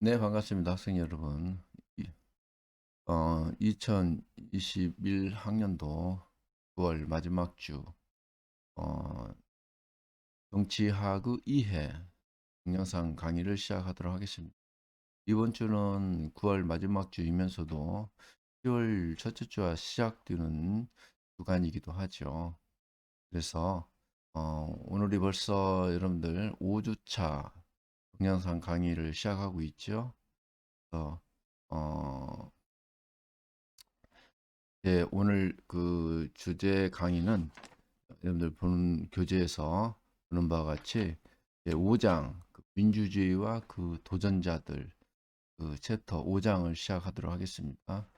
네, 반갑습니다. 학생 여러분. 2021 학년도 9월 마지막 주, 어, 정치학의 이해 동영상 강의를 시작하도록 하겠습니다. 이번 주는 9월 마지막 주이면서도 10월 첫째 주와 시작되는 주간이기도 하죠. 그래서, 오늘이 벌써 여러분들 5주차 동영상 강의를 시작하고 있죠. 그래서, 어, 네, 오늘 그 주제 강의는 여러분들 보는 교재에서 보는 바와 같이 5장 민주주의와 그 도전자들 그 챕터 5장을 시작하도록 하겠습니다.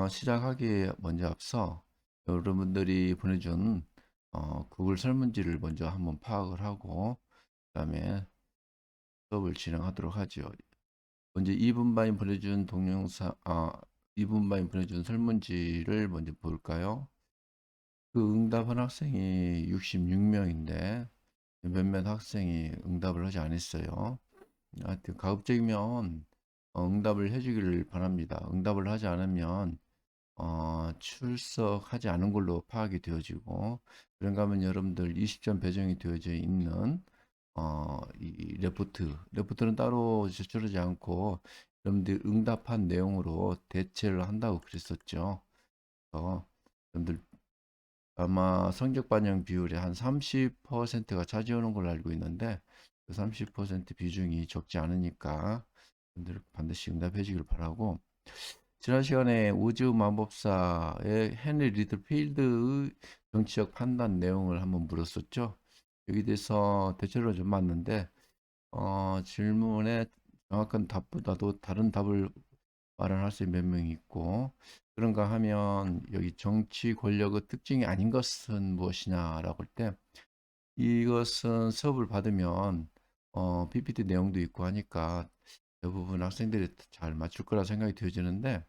시작하기에 먼저 앞서 여러분들이 보내준 구글 설문지를 먼저 한번 파악을 하고 그다음에 수업을 진행하도록 하죠. 먼저 이분반이 보내준 동영상 2분반이 보내준 설문지를 먼저 볼까요? 그 응답한 학생이 66명인데 몇몇 학생이 응답을 하지 않았어요. 하여튼 가급적이면 응답을 해주기를 바랍니다. 응답을 하지 않으면 출석하지 않은 걸로 파악이 되어지고 그런가 하면 여러분들 20점 배정이 되어져 있는 이 레포트는 따로 제출하지 않고 여러분들 응답한 내용으로 대체를 한다고 그랬었죠. 그래서 여러분들 아마 성적 반영 비율이 한 30%가 차지하는 걸로 알고 있는데 그 30% 비중이 적지 않으니까 여러분들 반드시 응답해 주길 바라고 지난 시간에 우주 마법사의 헨리 리들필드의 정치적 판단 내용을 한번 물었었죠. 여기 대해서 대체로 좀 맞는데 질문에 정확한 답보다도 다른 답을 마련할 수 있는 몇 명이 있고 그런가 하면 여기 정치 권력의 특징이 아닌 것은 무엇이냐라고 할 때 이것은 수업을 받으면 PPT 내용도 있고 하니까 대부분 학생들이 잘 맞출 거라 생각이 되어지는데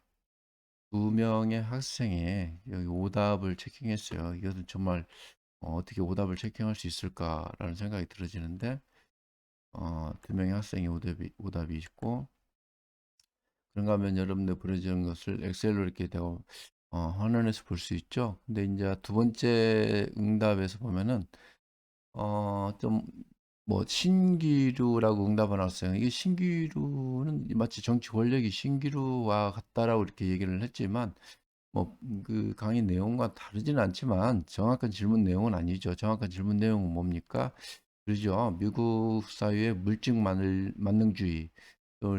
두 명의 학생이 여기 오답을 체킹했어요. 이것은 정말 떻게 오답을 체킹할 수 있을까라는 생각이 들어지는데 두 명의 학생이 오답이 있고 그런가 하면 여러분들 보내주는 것을 엑셀로 이렇게 되어 환원해서 볼 수 있죠. 근데 이제 두 번째 응답에서 보면은 좀 뭐 신기루라고 응답을 나왔어요. 이게 신기루는 마치 정치 권력이 신기루와 같다라고 이렇게 얘기를 했지만 뭐 그 강의 내용과 다르지는 않지만 정확한 질문 내용은 아니죠. 정확한 질문 내용은 뭡니까? 그러죠. 미국 사회의 만능주의, 또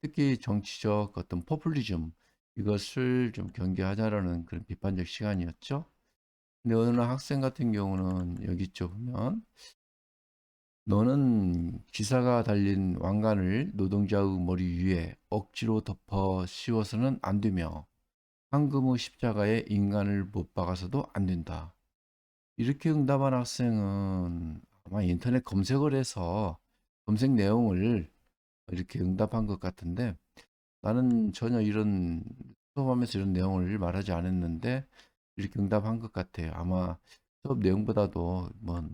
특히 정치적 어떤 포퓰리즘 이것을 좀 경계하자라는 그런 비판적 시간이었죠. 근데 어느 학생 같은 경우는 여기 있죠 보면 너는 기사가 달린 왕관을 노동자의 머리 위에 억지로 덮어 씌워서는 안 되며 황금의 십자가에 인간을 못 박아서도 안 된다. 이렇게 응답한 학생은 아마 인터넷 검색을 해서 검색 내용을 이렇게 응답한 것 같은데 나는 전혀 이런 수업하면서 이런 내용을 말하지 않았는데 이렇게 응답한 것 같아요. 아마 수업 내용보다도 뭐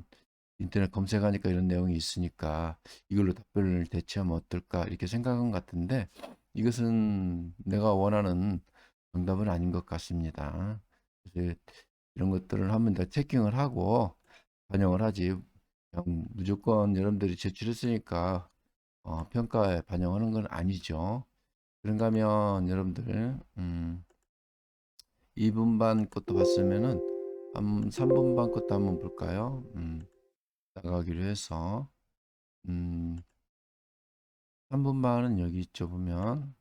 인터넷 검색하니까 이런 내용이 있으니까 이걸로 답변을 대체하면 어떨까 이렇게 생각한 것 같은데 이것은 내가 원하는 정답은 아닌 것 같습니다. 그래서 이런 것들을 한번 더 체킹을 하고 반영을 하지 그냥 무조건 여러분들이 제출했으니까 평가에 반영하는 건 아니죠. 그런가 하면 여러분들 2분 반 것도 봤으면은 3분 반 것도 한번 볼까요? 나가기로 해서 음, 3분 반은 여기 있죠 보면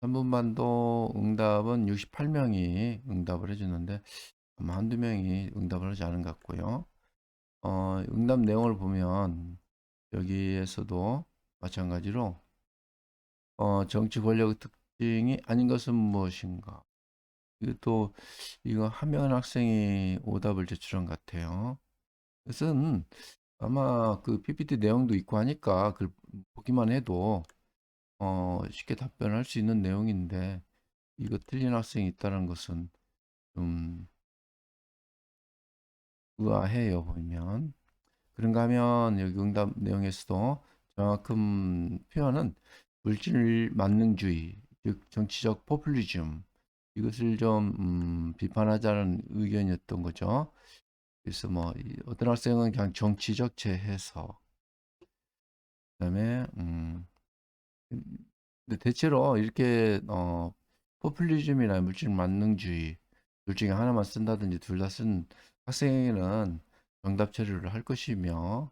3분 반도 응답은 68명이 응답을 해주는데 아마 한두 명이 응답을 하지 않은 것 같고요. 응답 내용을 보면 여기에서도 마찬가지로 정치 권력의 특징이 아닌 것은 무엇인가? 이것도 이거 한명한 학생이 오답을 제출한 것 같아요. 그것은 아마 그 PPT 내용도 있고 하니까 그 보기만 해도 쉽게 답변할 수 있는 내용인데 이거 틀린 학생이 있다는 것은 좀 의아해요 보면. 그런가 하면 여기 응답 내용에서도 정확한 표현은 물질 만능주의, 즉 정치적 포퓰리즘 이것을 좀 비판하자는 의견이었던 거죠. 그래서 뭐 어떤 학생은 그냥 정치적 재해석, 그다음에 근데 대체로 이렇게 포퓰리즘이나 물질 만능주의 둘 중에 하나만 쓴다든지 둘 다 쓴 학생에게는 정답 처리를 할 것이며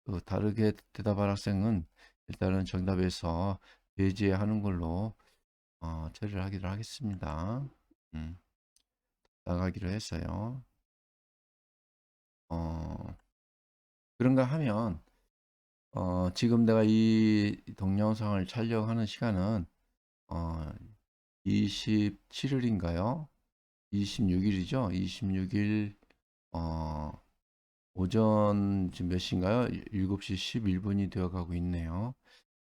또 다르게 대답할 학생은 일단은 정답에서 배제하는 걸로 처리를 하기로 하겠습니다. 음, 나가기로 했어요. 어, 그런가 하면 지금 내가 이 동영상을 촬영하는 시간은 어, 27일인가요? 26일이죠? 26일 어, 오전 지금 몇 시인가요? 7시 11분이 되어 가고 있네요.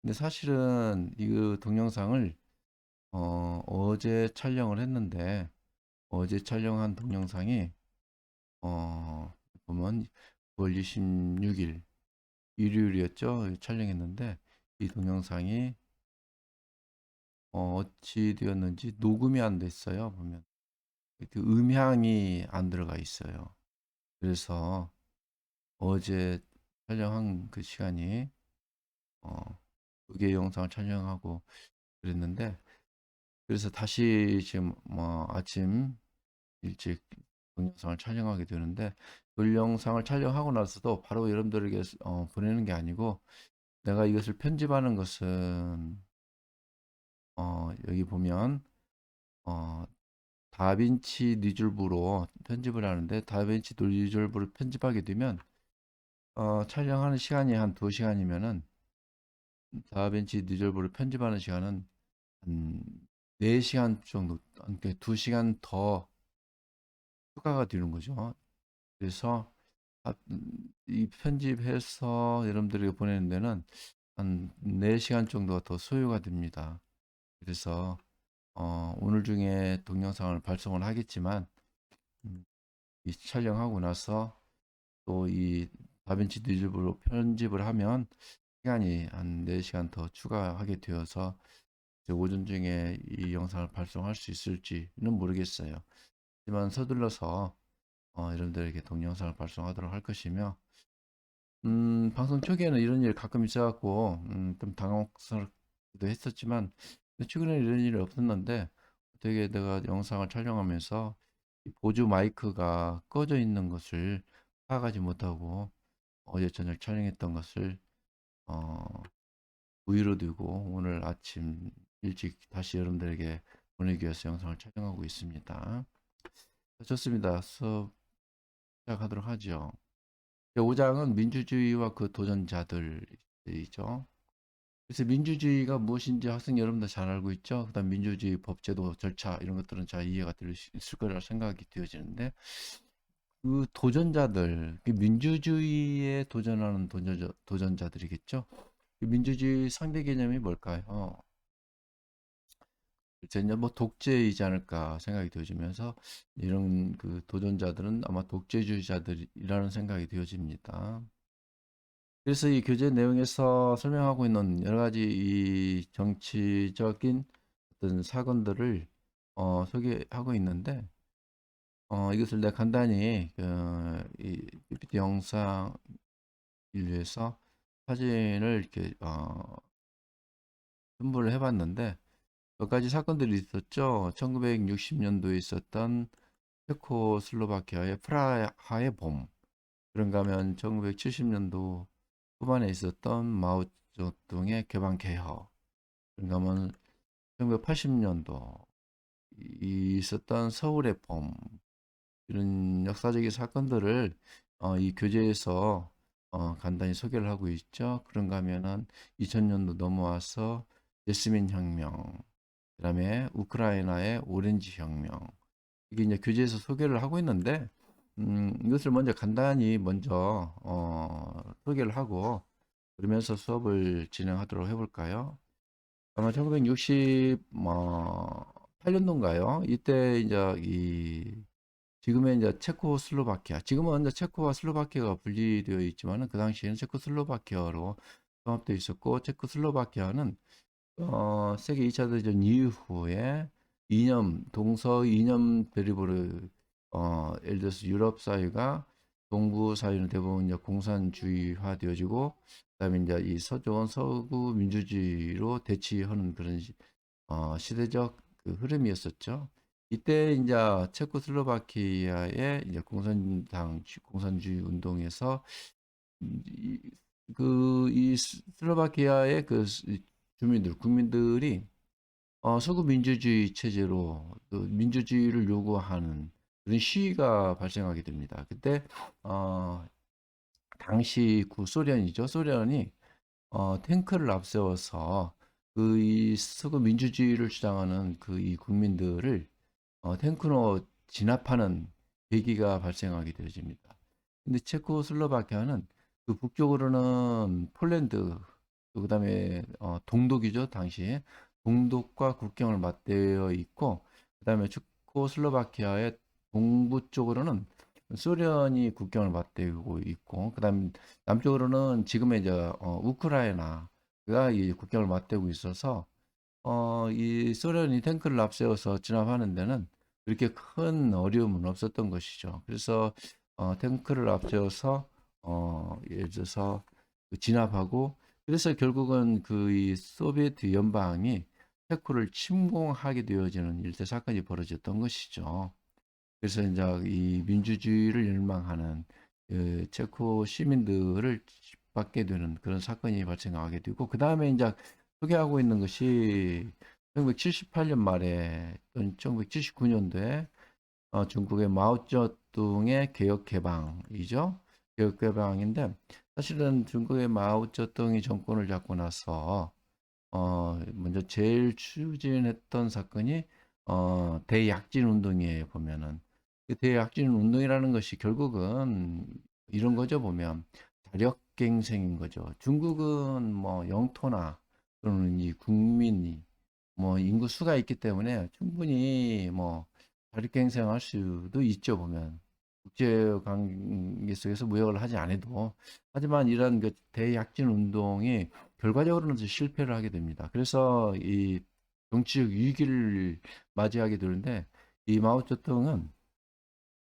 근데 사실은 이 동영상을 어제 촬영을 했는데 어제 촬영한 동영상이 보면 9월 26일 일요일이었죠? 촬영했는데 이 동영상이 어찌 되었는지 녹음이 안 됐어요. 보면 그 음향이 안 들어가 있어요. 그래서 어제 촬영한 그 시간이 두 개의 영상을 촬영하고 그랬는데 그래서 다시 지금 뭐 아침 일찍 동영상을 촬영하게 되는데 그 영상을 촬영하고 나서도 바로 여러분들에게 보내는 게 아니고 내가 이것을 편집하는 것은 여기 보면 어, 다빈치 리졸브로 편집을 하는데 다빈치 리졸브를 편집하게 되면 촬영하는 시간이 한 2시간이면은 다빈치 리졸브를 편집하는 시간은 한 4시간 정도, 그러니까 2시간 더 추가가 되는 거죠. 그래서 이 편집해서 여러분들에게 보내는 데는 한 4시간 정도가 더 소요가 됩니다. 그래서 오늘 중에 동영상을 발송을 하겠지만 음, 이 촬영하고 나서 또 이 다빈치 리졸브로 편집을 하면 시간이 한 4시간 더 추가하게 되어서 이제 오전 중에 이 영상을 발송할 수 있을지는 모르겠어요. 하지만 서둘러서 여러분들에게 동영상을 발송하도록 할 것이며 방송 초기에는 이런 일이 가끔 있어갖고 좀 당황스럽기도 했었지만 최근에 이런 일이 없었는데 되게 내가 영상을 촬영하면서 이 보조 마이크가 꺼져 있는 것을 파악하지 못하고 어제 저녁 촬영했던 것을 어, 우위로 두고 오늘 아침 일찍 다시 여러분들에게 보내기 위해서 영상을 촬영하고 있습니다. 좋습니다. 수업 시작하도록 하죠. 5장은 민주주의와 그 도전자들이죠. 그래서 민주주의가 무엇인지 학생 여러분들 잘 알고 있죠. 그다음 민주주의 법제도 절차 이런 것들은 잘 이해가 될 수 있을 거라 생각이 되어지는데 그 도전자들, 그 민주주의에 도전하는 도전자들이겠죠. 그 민주주의 상대 개념이 뭘까요? 이제 뭐 독재이지 않을까 생각이 되어지면서 이런 그 도전자들은 아마 독재주의자들이라는 생각이 되어집니다. 그래서 이 교재 내용에서 설명하고 있는 여러 가지 이 정치적인 어떤 사건들을 소개하고 있는데 이것을 내가 간단히 이 PPT 영상 인류에서 사진을 이렇게 첨부를 해봤는데 몇 가지 사건들이 있었죠. 1960년도에 있었던 체코슬로바키아의 프라하의 봄. 그런가 하면 1970년도 후반에 있었던 마오쩌둥의 개방 개혁. 그런가 하면 1980년도 있었던 서울의 봄. 이런 역사적인 사건들을 이 교재에서 간단히 소개를 하고 있죠. 그런가 하면은 2000년도 넘어와서 제스민 혁명, 그다음에 우크라이나의 오렌지 혁명. 이게 이제 교재에서 소개를 하고 있는데 이것을 먼저 간단히 먼저 소개를 하고 그러면서 수업을 진행하도록 해볼까요? 아마 1968년도인가요? 이때 이제 이 지금의 이제 체코슬로바키아, 지금은 이제 체코와 슬로바키아가 분리되어 있지만은 그 당시에는 체코슬로바키아로 통합되어 있었고, 체코슬로바키아는 세계 2차 대전 이후에 이념, 동서 이념 대립으로 예를 들어서 유럽 사회가 동부 사회는 대부분 이제 공산주의화 되어지고, 그다음에 이제 이 서쪽은 서구 민주주의로 대치하는 그런 시대적 그 흐름이었었죠. 이때 이제 체코슬로바키아의 이제 공산주의 운동에서 이, 이 슬로바키아의 그 국민들이 서구 민주주의 체제로 그 민주주의를 요구하는 그런 시위가 발생하게 됩니다. 그때 어, 당시 구소련이죠. 소련이 탱크를 앞세워서 그 이 서구 민주주의를 주장하는 그 이 국민들을 탱크로 진압하는 계기가 발생하게 되어집니다. 근데 체코슬로바키아는 그 북쪽으로는 폴란드, 그다음에 동독이죠, 당시에 동독과 국경을 맞대어 있고, 그다음에 체코슬로바키아의 동부 쪽으로는 소련이 국경을 맞대고 있고, 그다음 남쪽으로는 지금의 이제 우크라이나가 이 국경을 맞대고 있어서 이 소련이 탱크를 앞세워서 진압하는 데는 그렇게 큰 어려움은 없었던 것이죠. 그래서 탱크를 앞세워서 예를 들어서 그 진압하고, 그래서 결국은 그 이 소비에트 연방이 체코를 침공하게 되어지는 일대 사건이 벌어졌던 것이죠. 그래서 이제 이 민주주의를 열망하는 그 체코 시민들을 받게 되는 그런 사건이 발생하게 되고, 그 다음에 이제 소개하고 있는 것이 1978년 말에 또는 1979년도에 중국의 마오쩌둥의 개혁 개방이죠. 개혁 개방인데, 사실은 중국의 마오쩌둥이 정권을 잡고 나서 먼저 제일 추진했던 사건이 대약진 운동이에요, 보면은. 그 대약진 운동이라는 것이 결국은 이런 거죠, 보면. 자력갱생인 거죠. 중국은 뭐 영토나 또는 이 국민이 뭐 인구 수가 있기 때문에 충분히 뭐 자력갱생할 수도 있죠, 보면. 국제 관계 속에서 무역을 하지 않아도. 하지만 이런 그 대약진 운동이 결과적으로는 실패를 하게 됩니다. 그래서 이 정치적 위기를 맞이하게 되는데, 이 마오쩌둥은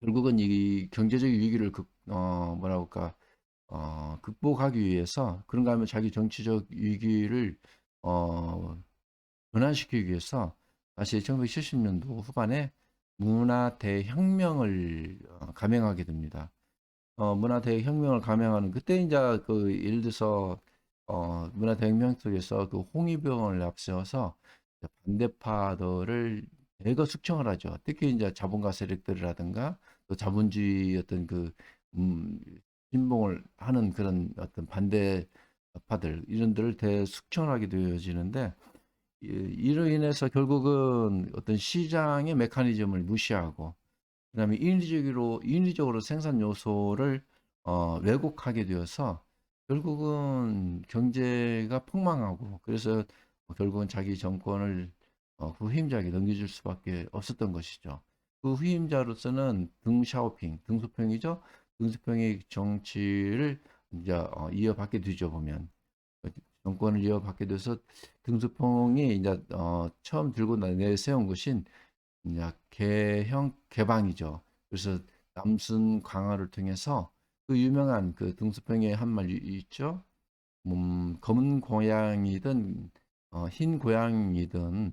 결국은 이 경제적 위기를 뭐라고 할까, 극복하기 위해서, 그런가 하면 자기 정치적 위기를 어, 전환시키기 위해서 다시 1970년도 후반에 문화 대혁명을 감행하게 됩니다. 문화 대혁명을 감행하는 그때 이제 그 예를 들어서 문화 대혁명 속에서 그 홍위병을 앞세워서 반대파들을 대거 숙청을 하죠. 특히 이제 자본가 세력들이라든가 또 자본주의 어떤 그 음, 신봉을 하는 그런 어떤 반대파들 이런들을 대숙청을 하게 되어지는데, 이로 인해서 결국은 어떤 시장의 메커니즘을 무시하고, 그다음에 인위적으로 생산 요소를 왜곡하게 되어서 결국은 경제가 폭망하고, 그래서 결국은 자기 정권을 후임자에게 넘겨줄 수밖에 없었던 것이죠. 그 후임자로서는 덩샤오핑, 등소평이죠. 등소평의 정치를 이제 이어받게 되죠, 보면. 정권을 이어받게 돼서 등소평이 이제 처음 들고 내세운 것인 이제 개형 개방이죠. 그래서 남순 강화를 통해서 그 유명한 그 등소평의 한 말 있죠. 검은 고양이든 흰 고양이든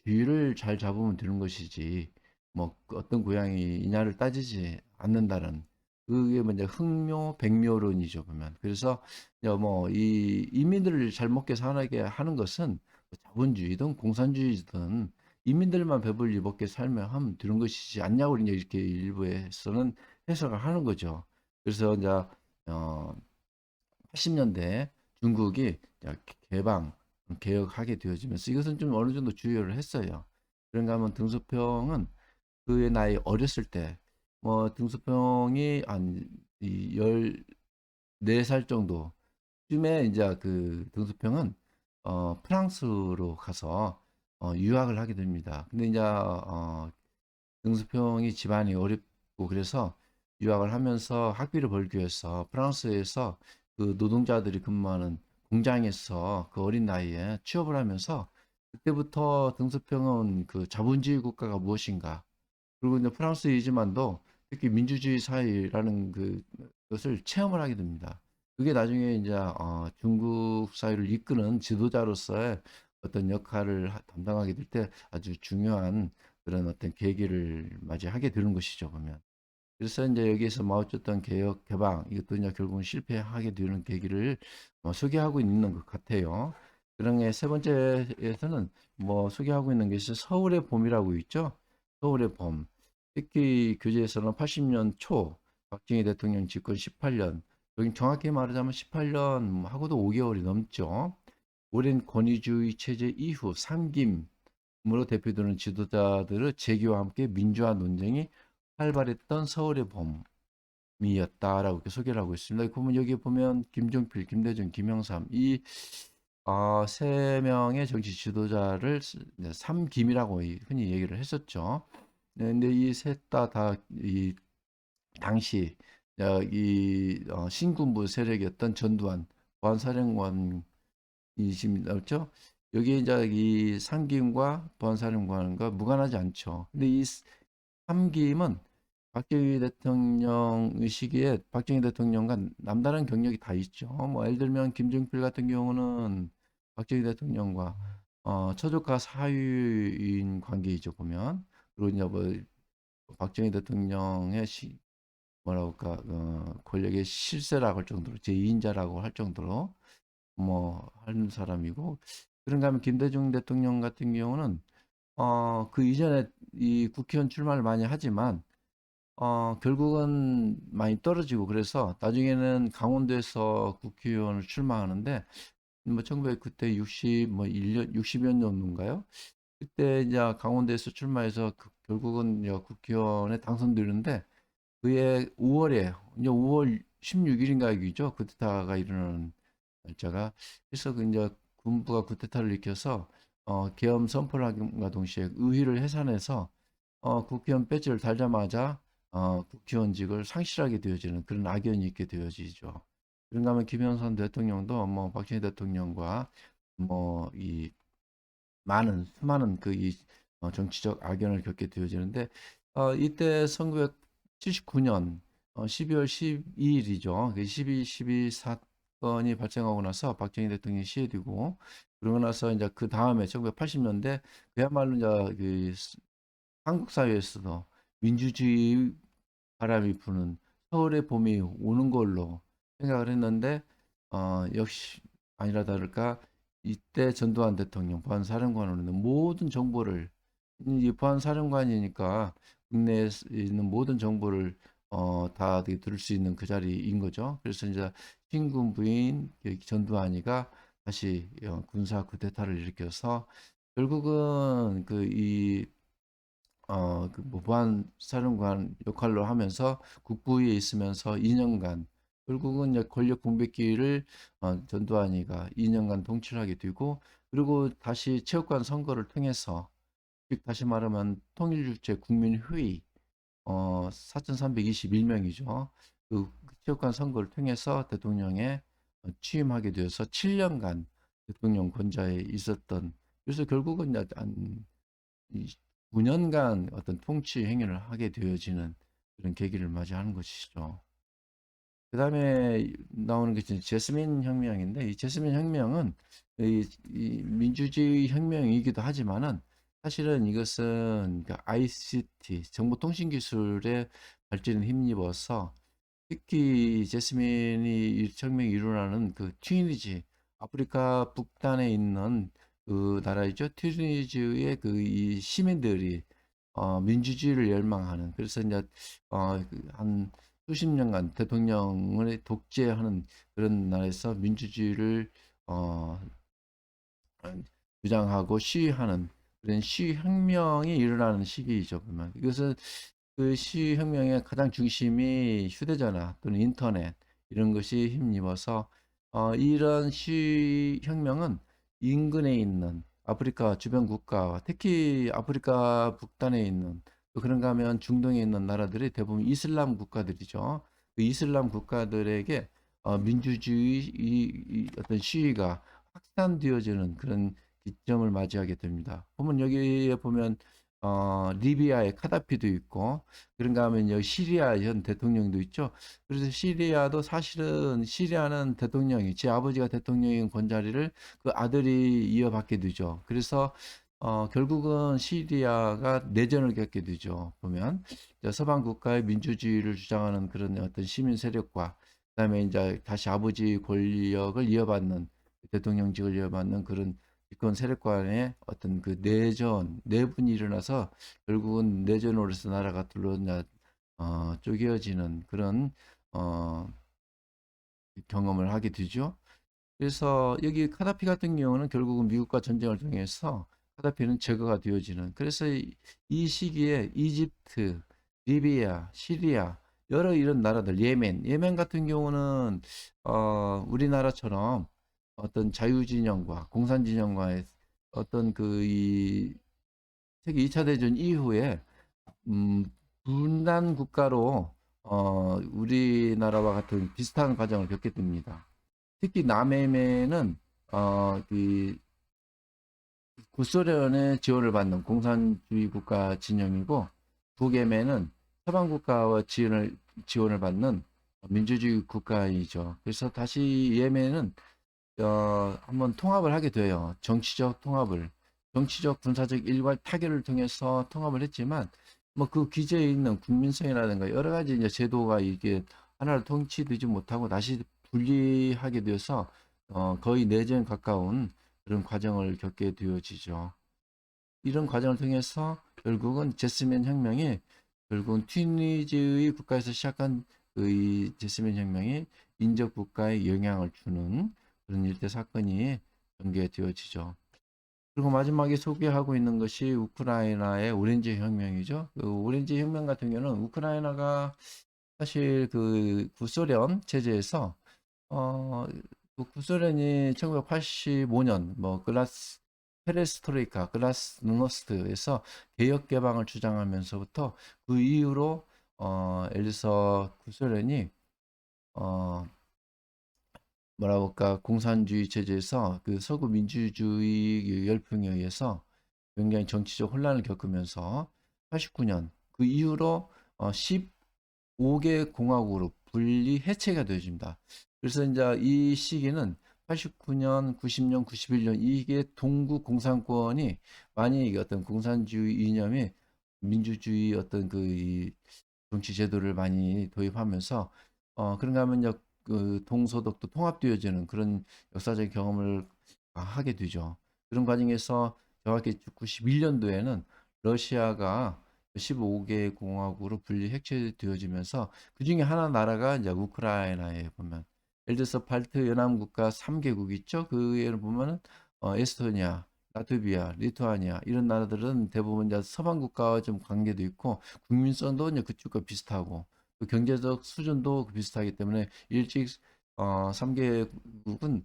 쥐를 잘 잡으면 되는 것이지 뭐그 어떤 고양이냐를 따지지 않는다는, 그게 먼저 흑묘 백묘론이죠, 보면. 그래서 뭐이 인민들을 잘 먹게 살게 하는 것은 뭐 자본주의든 공산주의든 인민들만 배불리 먹게 살면 하면 되는 것이지 않냐고 이제 이렇게 일부에서는 해석을 하는 거죠. 그래서 이제 80년대 중국이 개방, 개혁하게 되어지면서 이것은 좀 어느 정도 주의를 했어요. 그런가 하면 등소평은 그의 나이 어렸을 때, 뭐 등소평이 한 14살 정도쯤에 이제 그 등소평은 프랑스로 가서 유학을 하게 됩니다. 근데 이제 등소평이 집안이 있고 그래서 유학을 하면서 학비를 벌기 위해서 프랑스에서 그 노동자들이 근무하는 공장에서 그 어린 나이에 취업을 하면서 그때부터 등소평은 그 자본주의 국가가 무엇인가 그리고 이제 프랑스이지만도 특히 민주주의 사회라는 그것을 체험을 하게 됩니다. 그게 나중에 이제 중국 사회를 이끄는 지도자로서의 어떤 역할을 담당하게 될 때 아주 중요한 그런 어떤 계기를 맞이하게 되는 것이죠, 보면. 그래서 이제 여기에서 마오쩌둥 개혁 개방 이것도 이제 결국은 실패하게 되는 계기를 소개하고 있는 것 같아요. 그런 게 세 번째에서는 뭐 소개하고 있는 것이 서울의 봄이라고 있죠. 서울의 봄. 특히 교재에서는 80년 초 박정희 대통령 집권 18년, 여기 정확히 말하자면 18년 하고도 5개월이 넘죠. 오랜 권위주의 체제 이후 삼김으로 대표되는 지도자들의 재기와 함께 민주화 논쟁이 활발했던 서울의 봄이었다라고 이렇게 소개를 하고 있습니다. 보면 여기 보면 김종필, 김대중, 김영삼 이 세 명의 정치 지도자를 삼김이라고 흔히 얘기를 했었죠. 네, 근데 이 셋 다 당시 신군부 세력이었던 전두환 보안사령관이십니다. 그렇죠? 여기에 이제 이 삼김과 보안사령관과 무관하지 않죠. 근데 이 삼김은 박정희 대통령 시기에 박정희 대통령과 남다른 경력이 다 있죠. 뭐 예를 들면 김종필 같은 경우는 박정희 대통령과 처족과 사위인 관계이죠 보면. 그리고 이제 뭐 박정희 대통령의 뭐라고 할까 권력의 실세라고 할 정도로 제2인자라고 할 정도로 뭐 하는 사람이고, 그런가 하면 김대중 대통령 같은 경우는 그 이전에 이 국회의원 출마를 많이 하지만 결국은 많이 떨어지고 그래서 나중에는 강원도에서 국회의원을 출마하는데 뭐 1900 그때 60 뭐 1년 60여 년도인가요? 그때 이제 강원도에서 출마해서 결국은 이제 국회의원에 당선되는데 그해 5월에 이제 5월 16일인가 이죠. 쿠데타가 일어나는 날짜가. 그래서 그 이제 군부가 쿠데타를 일으켜서 계엄 선포를 함과 동시에 의회를 해산해서 국회의원 배지를 달자마자 국회의원직을 상실하게 되어지는 그런 악연이 있게 되어지죠. 그런가 하면 김영삼 대통령도 뭐 박정희 대통령과 뭐 이 많은 수많은 정치적 악연을 겪게 되어지는데 이때 1979년 12월 12일이죠. 12.12 사건이 발생하고 나서 박정희 대통령이 시해되고 그러고 나서 이제 그 다음에 1980년대 그야말로 이제 한국 사회에서도 민주주의 바람이 부는 서울의 봄이 오는 걸로 생각을 했는데 역시 아니라 다를까 이때 전두환 대통령 보안사령관으로는 모든 정보를 이 보안사령관이니까 국내에 있는 모든 정보를 다 들을 수 있는 그 자리인 거죠. 그래서 이제 친군 부인 전두환이가 다시 군사 쿠데타를 일으켜서 결국은 뭐 보안 사령관 역할로 하면서 국부위에 있으면서 2년간 결국은 이제 권력 분배기를 전두환이가 2년간 통치하게 되고 그리고 다시 체육관 선거를 통해서 즉 다시 말하면 통일주체 국민회의 4,321명이죠. 그 체육관 선거를 통해서 대통령에 취임하게 되어서 7년간 대통령 권좌에 있었던 그래서 결국은 한 9년간 어떤 통치 행위를 하게 되어지는 그런 계기를 맞이하는 것이죠. 그 다음에 나오는 게 제스민 혁명인데 이 제스민 혁명은 이 민주주의 혁명이기도 하지만은 사실은 이것은 ICT 정보통신기술의 발전에 힘입어서 특히 제스민이 혁명이 일어나는 그 튀니지 아프리카 북단에 있는 그 나라이죠. 튀니지의 이 시민들이 민주주의를 열망하는 그래서 이제 한 수십 년간 대통령을 독재하는 그런 나라에서 민주주의를 어, 주장하고 시위하는 그런 시위혁명이 일어나는 시기이죠. 보면 이것은 그 시위혁명의 가장 중심이 휴대전화 또는 인터넷 이런 것이 힘입어서 이런 시위혁명은 인근에 있는 아프리카 주변 국가와 특히 아프리카 북단에 있는 또 그런가 하면 중동에 있는 나라들이 대부분 이슬람 국가들이죠. 그 이슬람 국가들에게 민주주의 이 어떤 시위가 확산되어지는 그런 기점을 맞이하게 됩니다. 보면 여기에 보면 리비아의 카다피도 있고 그런가 하면 여기 시리아 현 대통령도 있죠. 그래서 시리아도 사실은 시리아는 대통령이 제 아버지가 대통령인 권자리를 그 아들이 이어받게 되죠. 그래서 결국은 시리아가 내전을 겪게 되죠. 보면 서방 국가의 민주주의를 주장하는 그런 어떤 시민 세력과 그다음에 이제 다시 아버지 권력을 이어받는 대통령직을 이어받는 그런 집권 세력 간의 어떤 그 내전, 내분이 일어나서 결국은 내전으로서 나라가 둘러 쪼개어지는 그런 어, 경험을 하게 되죠. 그래서 여기 카다피 같은 경우는 결국은 미국과 전쟁을 통해서 카다피는 제거가 되어지는. 그래서 이 시기에 이집트, 리비아, 시리아 여러 이런 나라들, 예멘 같은 경우는 우리나라처럼 어떤 자유진영과 공산진영과의 어떤 그 이 세계 2차 대전 이후에 음, 분단 국가로 우리나라와 같은 비슷한 과정을 겪게 됩니다. 특히 남해면은 이 구소련의 지원을 받는 공산주의 국가 진영이고 북예멘은 서방 국가와 지원을 받는 민주주의 국가이죠. 그래서 다시 예멘은 한번 통합을 하게 돼요. 정치적 통합을. 정치적 군사적 일괄 타결을 통해서 통합을 했지만 뭐 그 기재에 있는 국민성이라든가 여러 가지 이제 제도가 이게 하나를 통치되지 못하고 다시 분리하게 되어서 거의 내전 가까운 그런 과정을 겪게 되어지죠. 이런 과정을 통해서 결국은 제스민 혁명이 결국은 튀니지의 국가에서 시작한 그 제스민 혁명이 인접 국가에 영향을 주는 그런 일대 사건이 전개되어지죠. 그리고 마지막에 소개하고 있는 것이 우크라이나의 오렌지 혁명이죠. 그 오렌지 혁명 같은 경우는 우크라이나가 사실 그 구소련 체제에서 어, 그 구소련이 1985년 뭐 페레스트로이카, 글라스노스트에서 개혁 개방을 주장하면서부터 그 이후로 예를 들어서 구소련이 어, 뭐라 볼까 공산주의 체제에서 그 서구 민주주의 열풍에 의해서 굉장히 정치적 혼란을 겪으면서 89년 그 이후로 15개 공화국으로 분리 해체가 되어집니다. 그래서 이제 이 시기는 89년, 90년, 91년 이게 동구 공산권이 많이 어떤 공산주의 이념이 민주주의 어떤 그 정치 제도를 많이 도입하면서 그런가 하면 이제 그 동서독도 통합되어지는 그런 역사적 경험을 하게 되죠. 그런 과정에서 정확히 91년도에는 러시아가 15개 공화국으로 분리 해체되어지면서 그 중에 하나 나라가 이제 우크라이나에 보면 예를 들어서 발트 연합국가 3개국 있죠. 그 예를 보면은 에스토니아, 라트비아, 리투아니아 이런 나라들은 대부분 이제 서방 국가와 좀 관계도 있고 국민성도 이제 그쪽과 비슷하고 또 경제적 수준도 비슷하기 때문에 일찍 3개국은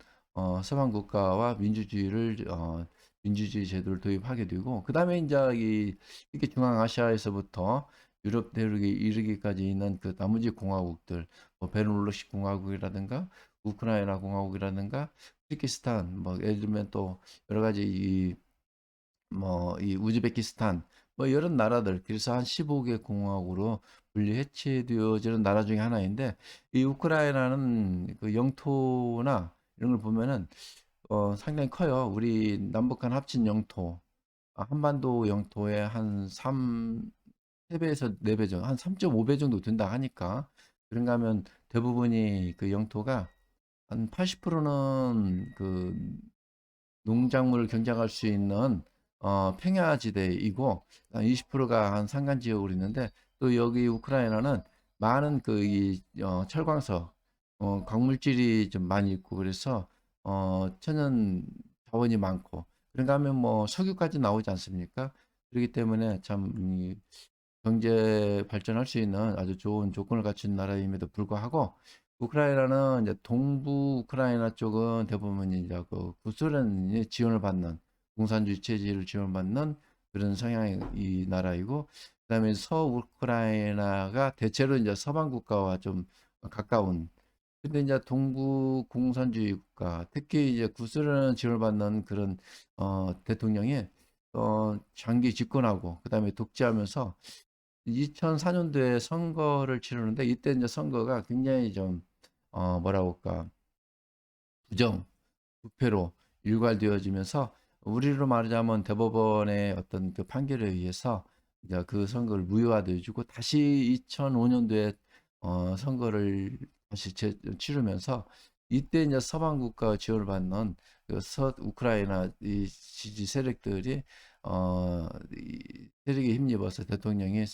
서방 국가와 민주주의 제도를 도입하게 되고 그다음에 이제 이렇게 중앙아시아에서부터 유럽 대륙에 이르기까지 있는 그 나머지 공화국들 뭐 베lar루시 공화국이라든가 우크라이나 공화국이라든가 키르기스탄 뭐 예를 들면 또 여러 가지 이 우즈베키스탄 뭐 이런 나라들 그래서 한 15개 공화국으로 분리 해체되어지는 나라 중에 하나인데 이 우크라이나는 그 영토나 이런 걸 보면은 상당히 커요. 우리 남북한 합친 영토 한반도 영토의 한 3배에서 4배 정도 한 3.5배 정도 된다 하니까 그런가 하면 대부분이 그 영토가 한 80%는 그 농작물을 경작할 수 있는 평야지대이고 한 20%가 한 산간 지역으로 있는데 또 여기 우크라이나는 많은 철광석, 광물질이 좀 많이 있고 그래서 천연 자원이 많고 그런가 하면 뭐 석유까지 나오지 않습니까? 그렇기 때문에 참 경제 발전할 수 있는 아주 좋은 조건을 갖춘 나라임에도 불구하고 우크라이나는 이제 동부 우크라이나 쪽은 대부분 이제 그 구소련이 지원을 받는 공산주의 체제를 지원받는 그런 성향의 이 나라이고, 그다음에 서우크라이나가 대체로 이제 서방 국가와 좀 가까운. 근데 이제 동부 공산주의 국가, 특히 이제 구스르는 지원을 받는 그런 대통령이 장기 집권하고 그다음에 독재하면서 2004년도에 선거를 치르는데, 이때 이제 선거가 굉장히 좀 뭐라고 할까, 부정 부패로 일괄되어지면서, 우리로 말하자면 대법원의 어떤 그 판결에 의해서 이제 그 선거를 무효화되어주고, 다시 2005년도에 선거를 다시 치르면서, 이때 이제 서방 국가 지원을 받는 그 우크라이나 이 지지 세력들이 이 세력에 힘입어서 대통령이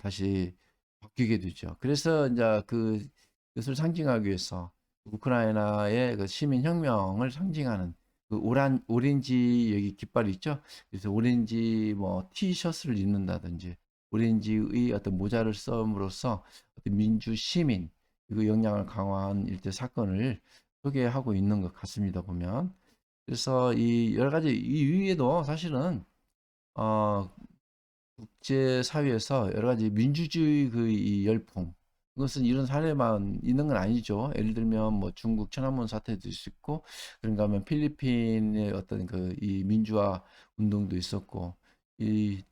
다시 바뀌게 되죠. 그래서 이제 그것을 상징하기 위해서 우크라이나의 그 시민혁명을 상징하는 그 오렌지 여기 깃발이 있죠. 그래서 오렌지 뭐 티셔츠를 입는다든지, 오렌지의 어떤 모자를 씀으로써 어떤 민주 시민 그 역량을 강화한 일대 사건을 소개하고 있는 것 같습니다. 보면. 그래서 이 여러 가지 이 위에도 사실은 어, 국제 사회에서 여러 가지 민주주의 그 이 열풍, 그것은 이런 사례만 있는 건 아니죠. 예를 들면 뭐 중국 천안문 사태도 있었고, 그런가 하면 필리핀의 어떤 그 이 민주화 운동도 있었고, 이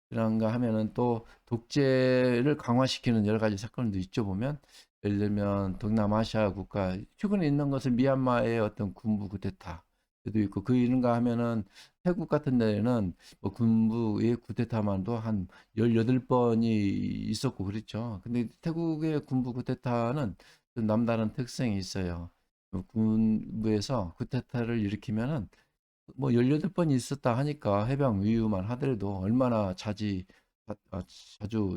그런가 하면은 또 독재를 강화시키는 여러 가지 사건도 있죠. 보면 예를 들면 동남아시아 국가 최근에 있는 것은 미얀마의 어떤 군부 쿠데타도 있고, 그 이른가 하면은 태국 같은 데에는 뭐 군부의 쿠데타만도 한 18번이 있었고 그랬죠. 근데 태국의 군부 쿠데타는 좀 남다른 특성이 있어요. 군부에서 쿠데타를 일으키면은 뭐 18번이 있었다 하니까 해방 이후만 하더라도 얼마나 자주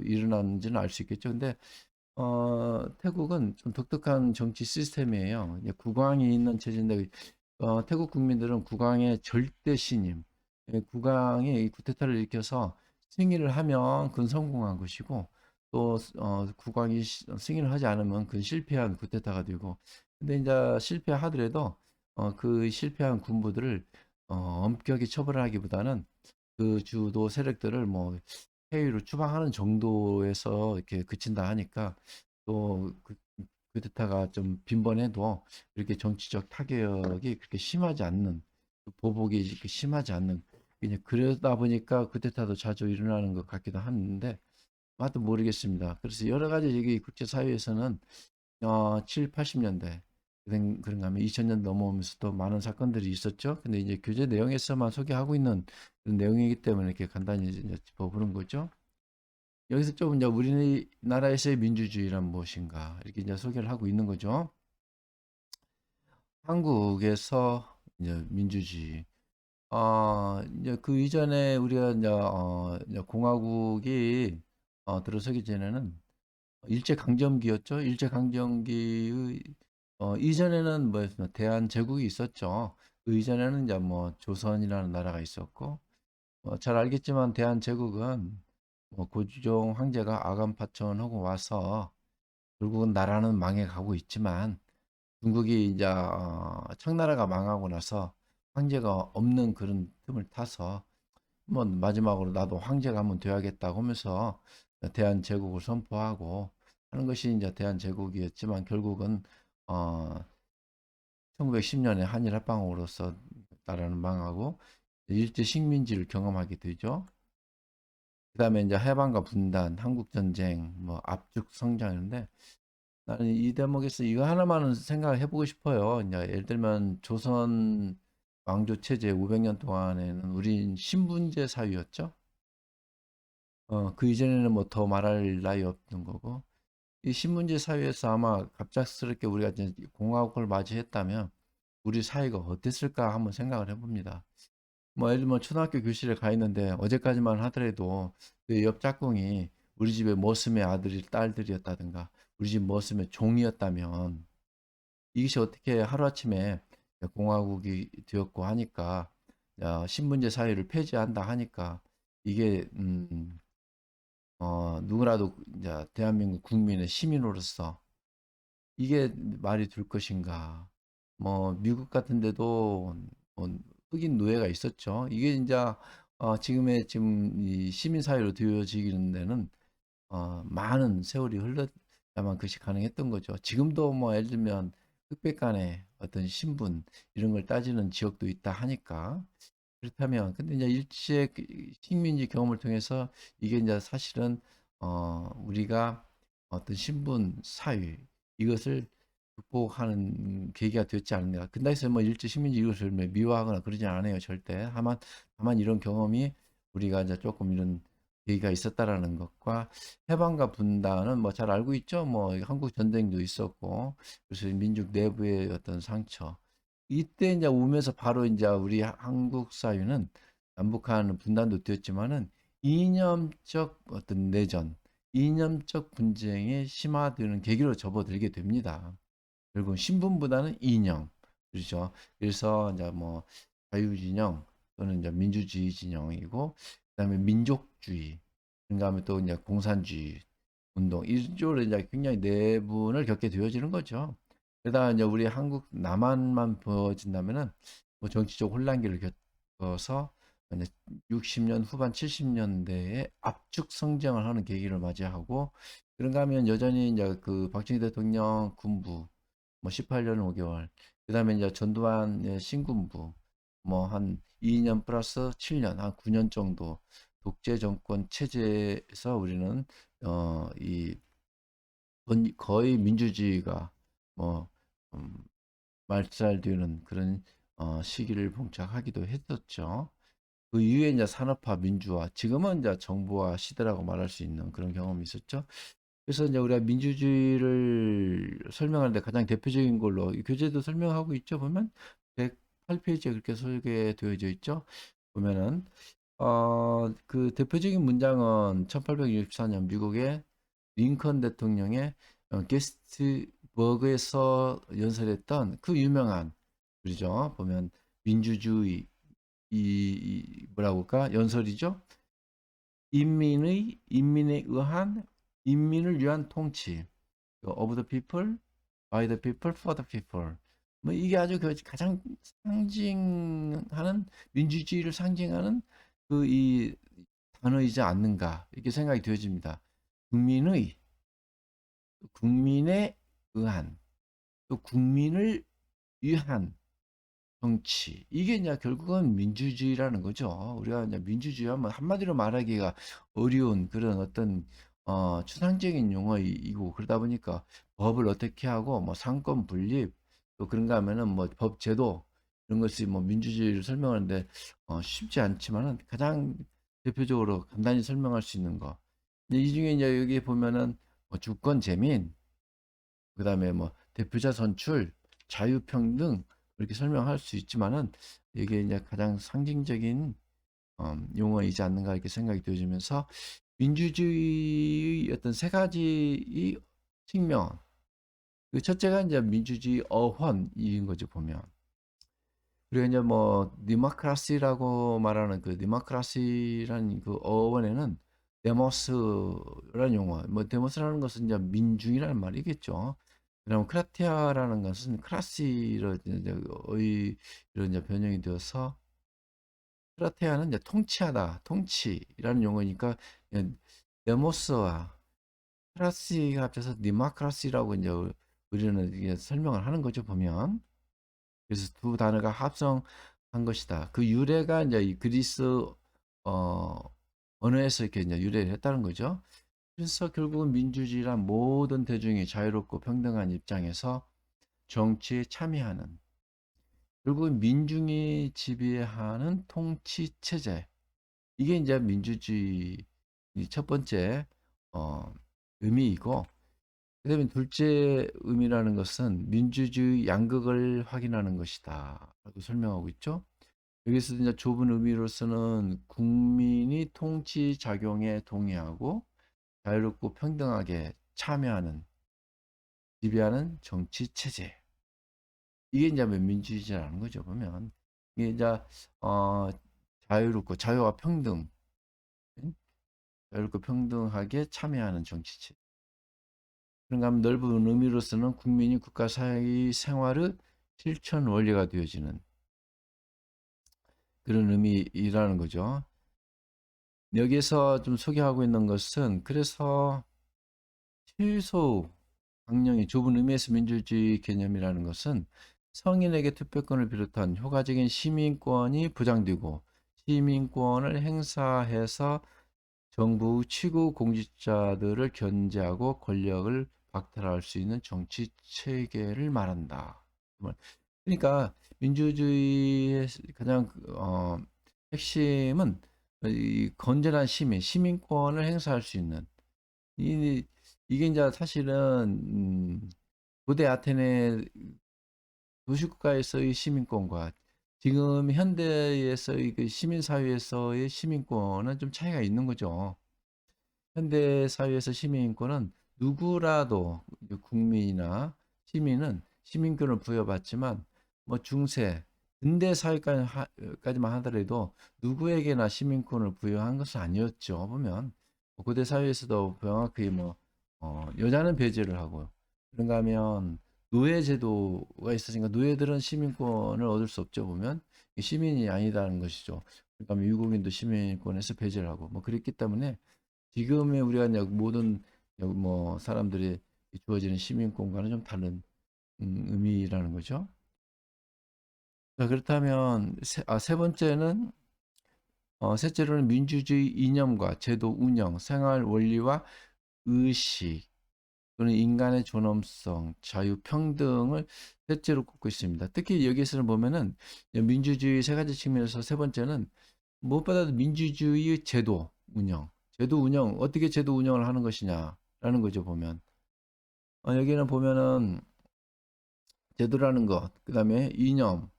일어나는지는 알 수 있겠죠. 근데 태국은 좀 독특한 정치 시스템이에요. 이제 국왕이 있는 체제인데, 태국 국민들은 국왕의 절대 신임. 국왕이 이 쿠데타를 일으켜서 승인을 하면 그건 성공한 것이고, 또 국왕이 승인을 하지 않으면 그건 실패한 쿠데타가 되고. 근데 이제 실패하더라도 그 실패한 군부들을 엄격히 처벌하기보다는 그 주도 세력들을 뭐 해외로 추방하는 정도에서 이렇게 그친다 하니까, 또 쿠데타가 좀 빈번해도 그렇게 정치적 타격이 그렇게 심하지 않는, 그 보복이 이렇게 심하지 않는, 그냥 그러다 보니까 쿠데타도 자주 일어나는 것 같기도 하는데, 하여튼 모르겠습니다. 그래서 여러 가지 여기 국제사회에서는 7, 80년대 그런가 하면 2000년 넘어오면서 또 많은 사건들이 있었죠. 근데 이제 교재 내용에서만 소개하고 있는 그런 내용이기 때문에 이렇게 간단히 이제 짚어보는 거죠. 여기서 좀 이제 우리나라에서의 민주주의란 무엇인가 이렇게 이제 소개를 하고 있는 거죠. 한국에서 이제 민주주의. 이제 그 이전에 우리가 이제 공화국이 들어서기 전에는 일제강점기였죠. 일제강점기의 이전에는 뭐였나, 대한제국이 있었죠. 그 이전에는 이제 뭐 조선이라는 나라가 있었고, 잘 알겠지만 대한제국은 뭐 고종 황제가 아간파천하고 와서 결국은 나라는 망해가고 있지만, 중국이 이제 청나라가 망하고 나서 황제가 없는 그런 틈을 타서 뭐 마지막으로 나도 황제가 한번 돼야겠다고 하면서 대한제국을 선포하고 하는 것이 이제 대한제국이었지만, 결국은 어, 1910년에 한일 합방으로서 나라는 망하고 일제 식민지를 경험하게 되죠. 그다음에 이제 해방과 분단, 한국 전쟁, 뭐 압축 성장인데, 나는 이 대목에서 이거 하나만은 생각을 해보고 싶어요. 이제 예를 들면 조선 왕조 체제 500년 동안에는 우린 신분제 사회였죠. 그 이전에는 뭐 더 말할 나위 없는 거고, 이 신문제 사회에서 아마 갑작스럽게 우리가 이제 공화국을 맞이했다면 우리 사회가 어땠을까 한번 생각을 해봅니다. 뭐 예를 들면 초등학교 교실에 가 있는데, 어제까지만 하더라도 그 옆 짝꿍이 우리 집에 머슴의 아들이 딸들이었다든가, 우리 집 머슴의 종이었다면, 이것이 어떻게 하루아침에 공화국이 되었고 하니까, 신분제 사회를 폐지한다 하니까, 이게 누구라도 이제 대한민국 국민의 시민으로서 이게 말이 될 것인가? 뭐 미국 같은 데도 뭐 흑인 노예가 있었죠. 이게 이제 지금 이 시민사회로 되어지는 데는 많은 세월이 흘러야만 그것이 가능했던 거죠. 지금도 뭐 예를 들면 흑백 간의 어떤 신분 이런 걸 따지는 지역도 있다 하니까 그렇다면 근데 이제 일제 식민지 경험을 통해서 이게 이제 사실은 우리가 어떤 신분 사회 이것을 극복하는 계기가 되었지 않는가. 근다 해서 뭐 일제 식민지 이것을 뭐 미화하거나 그러지 않아요, 절대. 다만 이런 경험이 우리가 이제 조금 이런 계기가 있었다라는 것과 해방과 분단은 뭐 잘 알고 있죠. 뭐 한국 전쟁도 있었고 그래서 민족 내부의 어떤 상처 이때 이제 오면서 바로 이제 우리 한국 사회는 남북한 분단도 되었지만은 이념적 어떤 내전, 이념적 분쟁에 심화되는 계기로 접어들게 됩니다. 결국 신분보다는 이념, 그렇죠. 그래서 이제 뭐 자유진영 또는 이제 민주주의 진영이고, 그다음에 민족주의, 그다음에 또 이제 공산주의 운동 이쪽으로 이제 굉장히 내분을 겪게 되어지는 거죠. 게다가 이제 우리 한국 남한만 보여진다면은 뭐 정치적 혼란기를 겪어서 이제 60년 후반 70년대에 압축 성장을 하는 계기를 맞이하고 그런가 하면 여전히 이제 그 박정희 대통령 군부 뭐 18년 5개월 그다음에 이제 전두환의 신군부 뭐 한 2년 플러스 7년 한 9년 정도 독재 정권 체제에서 우리는 이 거의 민주주의가 뭐 음, 말살되는 그런 시기를 봉착하기도 했었죠. 그 이후에 이제 산업화 민주화, 지금은 이제 정부화 시대라고 말할 수 있는 그런 경험이 있었죠. 그래서 이제 우리가 민주주의를 설명하는데 가장 대표적인 걸로 이 교재도 설명하고 있죠. 보면 108페이지에 그렇게 소개되어져 있죠. 보면은 그 대표적인 문장은 1864년 미국의 링컨 대통령의 게스트버그에서 연설했던 그 유명한 그죠? 보면 민주주의 뭐라고 할까? 연설이죠. 인민에 의한 인민을 위한 통치. of the people, by the people, for the people. 뭐 이게 아주 그 가장 상징하는 민주주의를 상징하는 그 이 단어이지 않는가 이렇게 생각이 되어집니다. 국민의 국민에 의한 또 국민을 위한 정치. 이게 이제 결국은 민주주의라는 거죠. 우리가 이제 민주주의 하면 한마디로 말하기가 어려운 그런 어떤 추상적인 용어이고 그러다 보니까 법을 어떻게 하고 뭐 상권 분립 또 그런가 하면은 뭐 법 제도 이런 것이 뭐 민주주의를 설명하는데 쉽지 않지만은 가장 대표적으로 간단히 설명할 수 있는 거. 이제 이 중에 이제 여기 보면은 뭐 주권 재민 그다음에 뭐 대표자 선출, 자유평등 이렇게 설명할 수 있지만은 이게 이제 가장 상징적인 용어이지 않는가 이렇게 생각이 되어지면서 민주주의의 어떤 세 가지 측면. 그 첫째가 이제 민주주의 어헌인 거죠 보면. 그리고 이제 뭐 데모크라시라고 말하는 그 데모크라시라는 그 어원에는 데모스라는 용어, 뭐 데모스라는 것은 이제 민중이라는 말이겠죠. 그다음 크라티아라는 것은 크라시로 이제 어휘로 이제 변형이 되어서 크라티아는 이제 통치하다, 통치라는 용어니까 데모스와 크라시가 합쳐서 데모크라시라고 이제 우리는 이게 설명을 하는 거죠 보면. 그래서 두 단어가 합성한 것이다. 그 유래가 이제 이 그리스 어, 언어에서 이렇게 이제 유래를 했다는 거죠. 그래서 결국은 민주주의란 모든 대중이 자유롭고 평등한 입장에서 정치에 참여하는 결국은 민중이 지배하는 통치 체제. 이게 이제 민주주의 첫 번째 어, 의미이고 그다음에 둘째 의미라는 것은 민주주의 양극을 확인하는 것이다. 라고 설명하고 있죠. 여기서 이제 좁은 의미로서는 국민이 통치 작용에 동의하고 자유롭고 평등하게 참여하는, 지배하는 정치 체제. 이게 이제 민주주의라는 거죠, 보면. 이게 이제, 어, 자유롭고, 자유와 평등, 자유롭고 평등하게 참여하는 정치 체제. 그런가 하면 넓은 의미로서는 국민이 국가 사회의 생활의 실천 원리가 되어지는 그런 의미이라는 거죠. 여기서 좀 소개하고 있는 것은 그래서 최소 강령이 좁은 의미에서 민주주의 개념이라는 것은 성인에게 투표권을 비롯한 효과적인 시민권이 보장되고 시민권을 행사해서 정부 치구 공직자들을 견제하고 권력을 박탈할 수 있는 정치 체계를 말한다. 그러니까 민주주의의 가장 핵심은 이 건전한 시민권을 행사할 수 있는 이 이게 이제 사실은 고대 아테네 도시국가에서의 시민권과 지금 현대에서의 그 시민사회에서의 시민권은 좀 차이가 있는 거죠. 현대 사회에서 시민권은 누구라도 국민이나 시민은 시민권을 부여받지만 뭐 중세, 근대 사회까지만 하더라도 누구에게나 시민권을 부여한 것은 아니었죠. 보면 고대 사회에서도 명확히 뭐 여자는 배제를 하고 그런가 하면 노예 제도가 있었으니까 노예들은 시민권을 얻을 수 없죠. 보면 시민이 아니다는 것이죠. 그러니까 미국인도 시민권에서 배제를 하고 뭐 그랬기 때문에 지금의 우리가 이제 모든 뭐 사람들이 주어지는 시민권과는 좀 다른 의미라는 거죠. 자, 그렇다면 세 번째는 셋째로는 민주주의 이념과 제도 운영, 생활 원리와 의식 또는 인간의 존엄성, 자유, 평등을 셋째로 꼽고 있습니다. 특히 여기에서는 보면은 민주주의 세 가지 측면에서 세 번째는 무엇보다도 민주주의 제도 운영, 제도 운영, 어떻게 제도 운영을 하는 것이냐라는 거죠, 보면. 여기는 보면은 제도라는 것, 그 다음에 이념,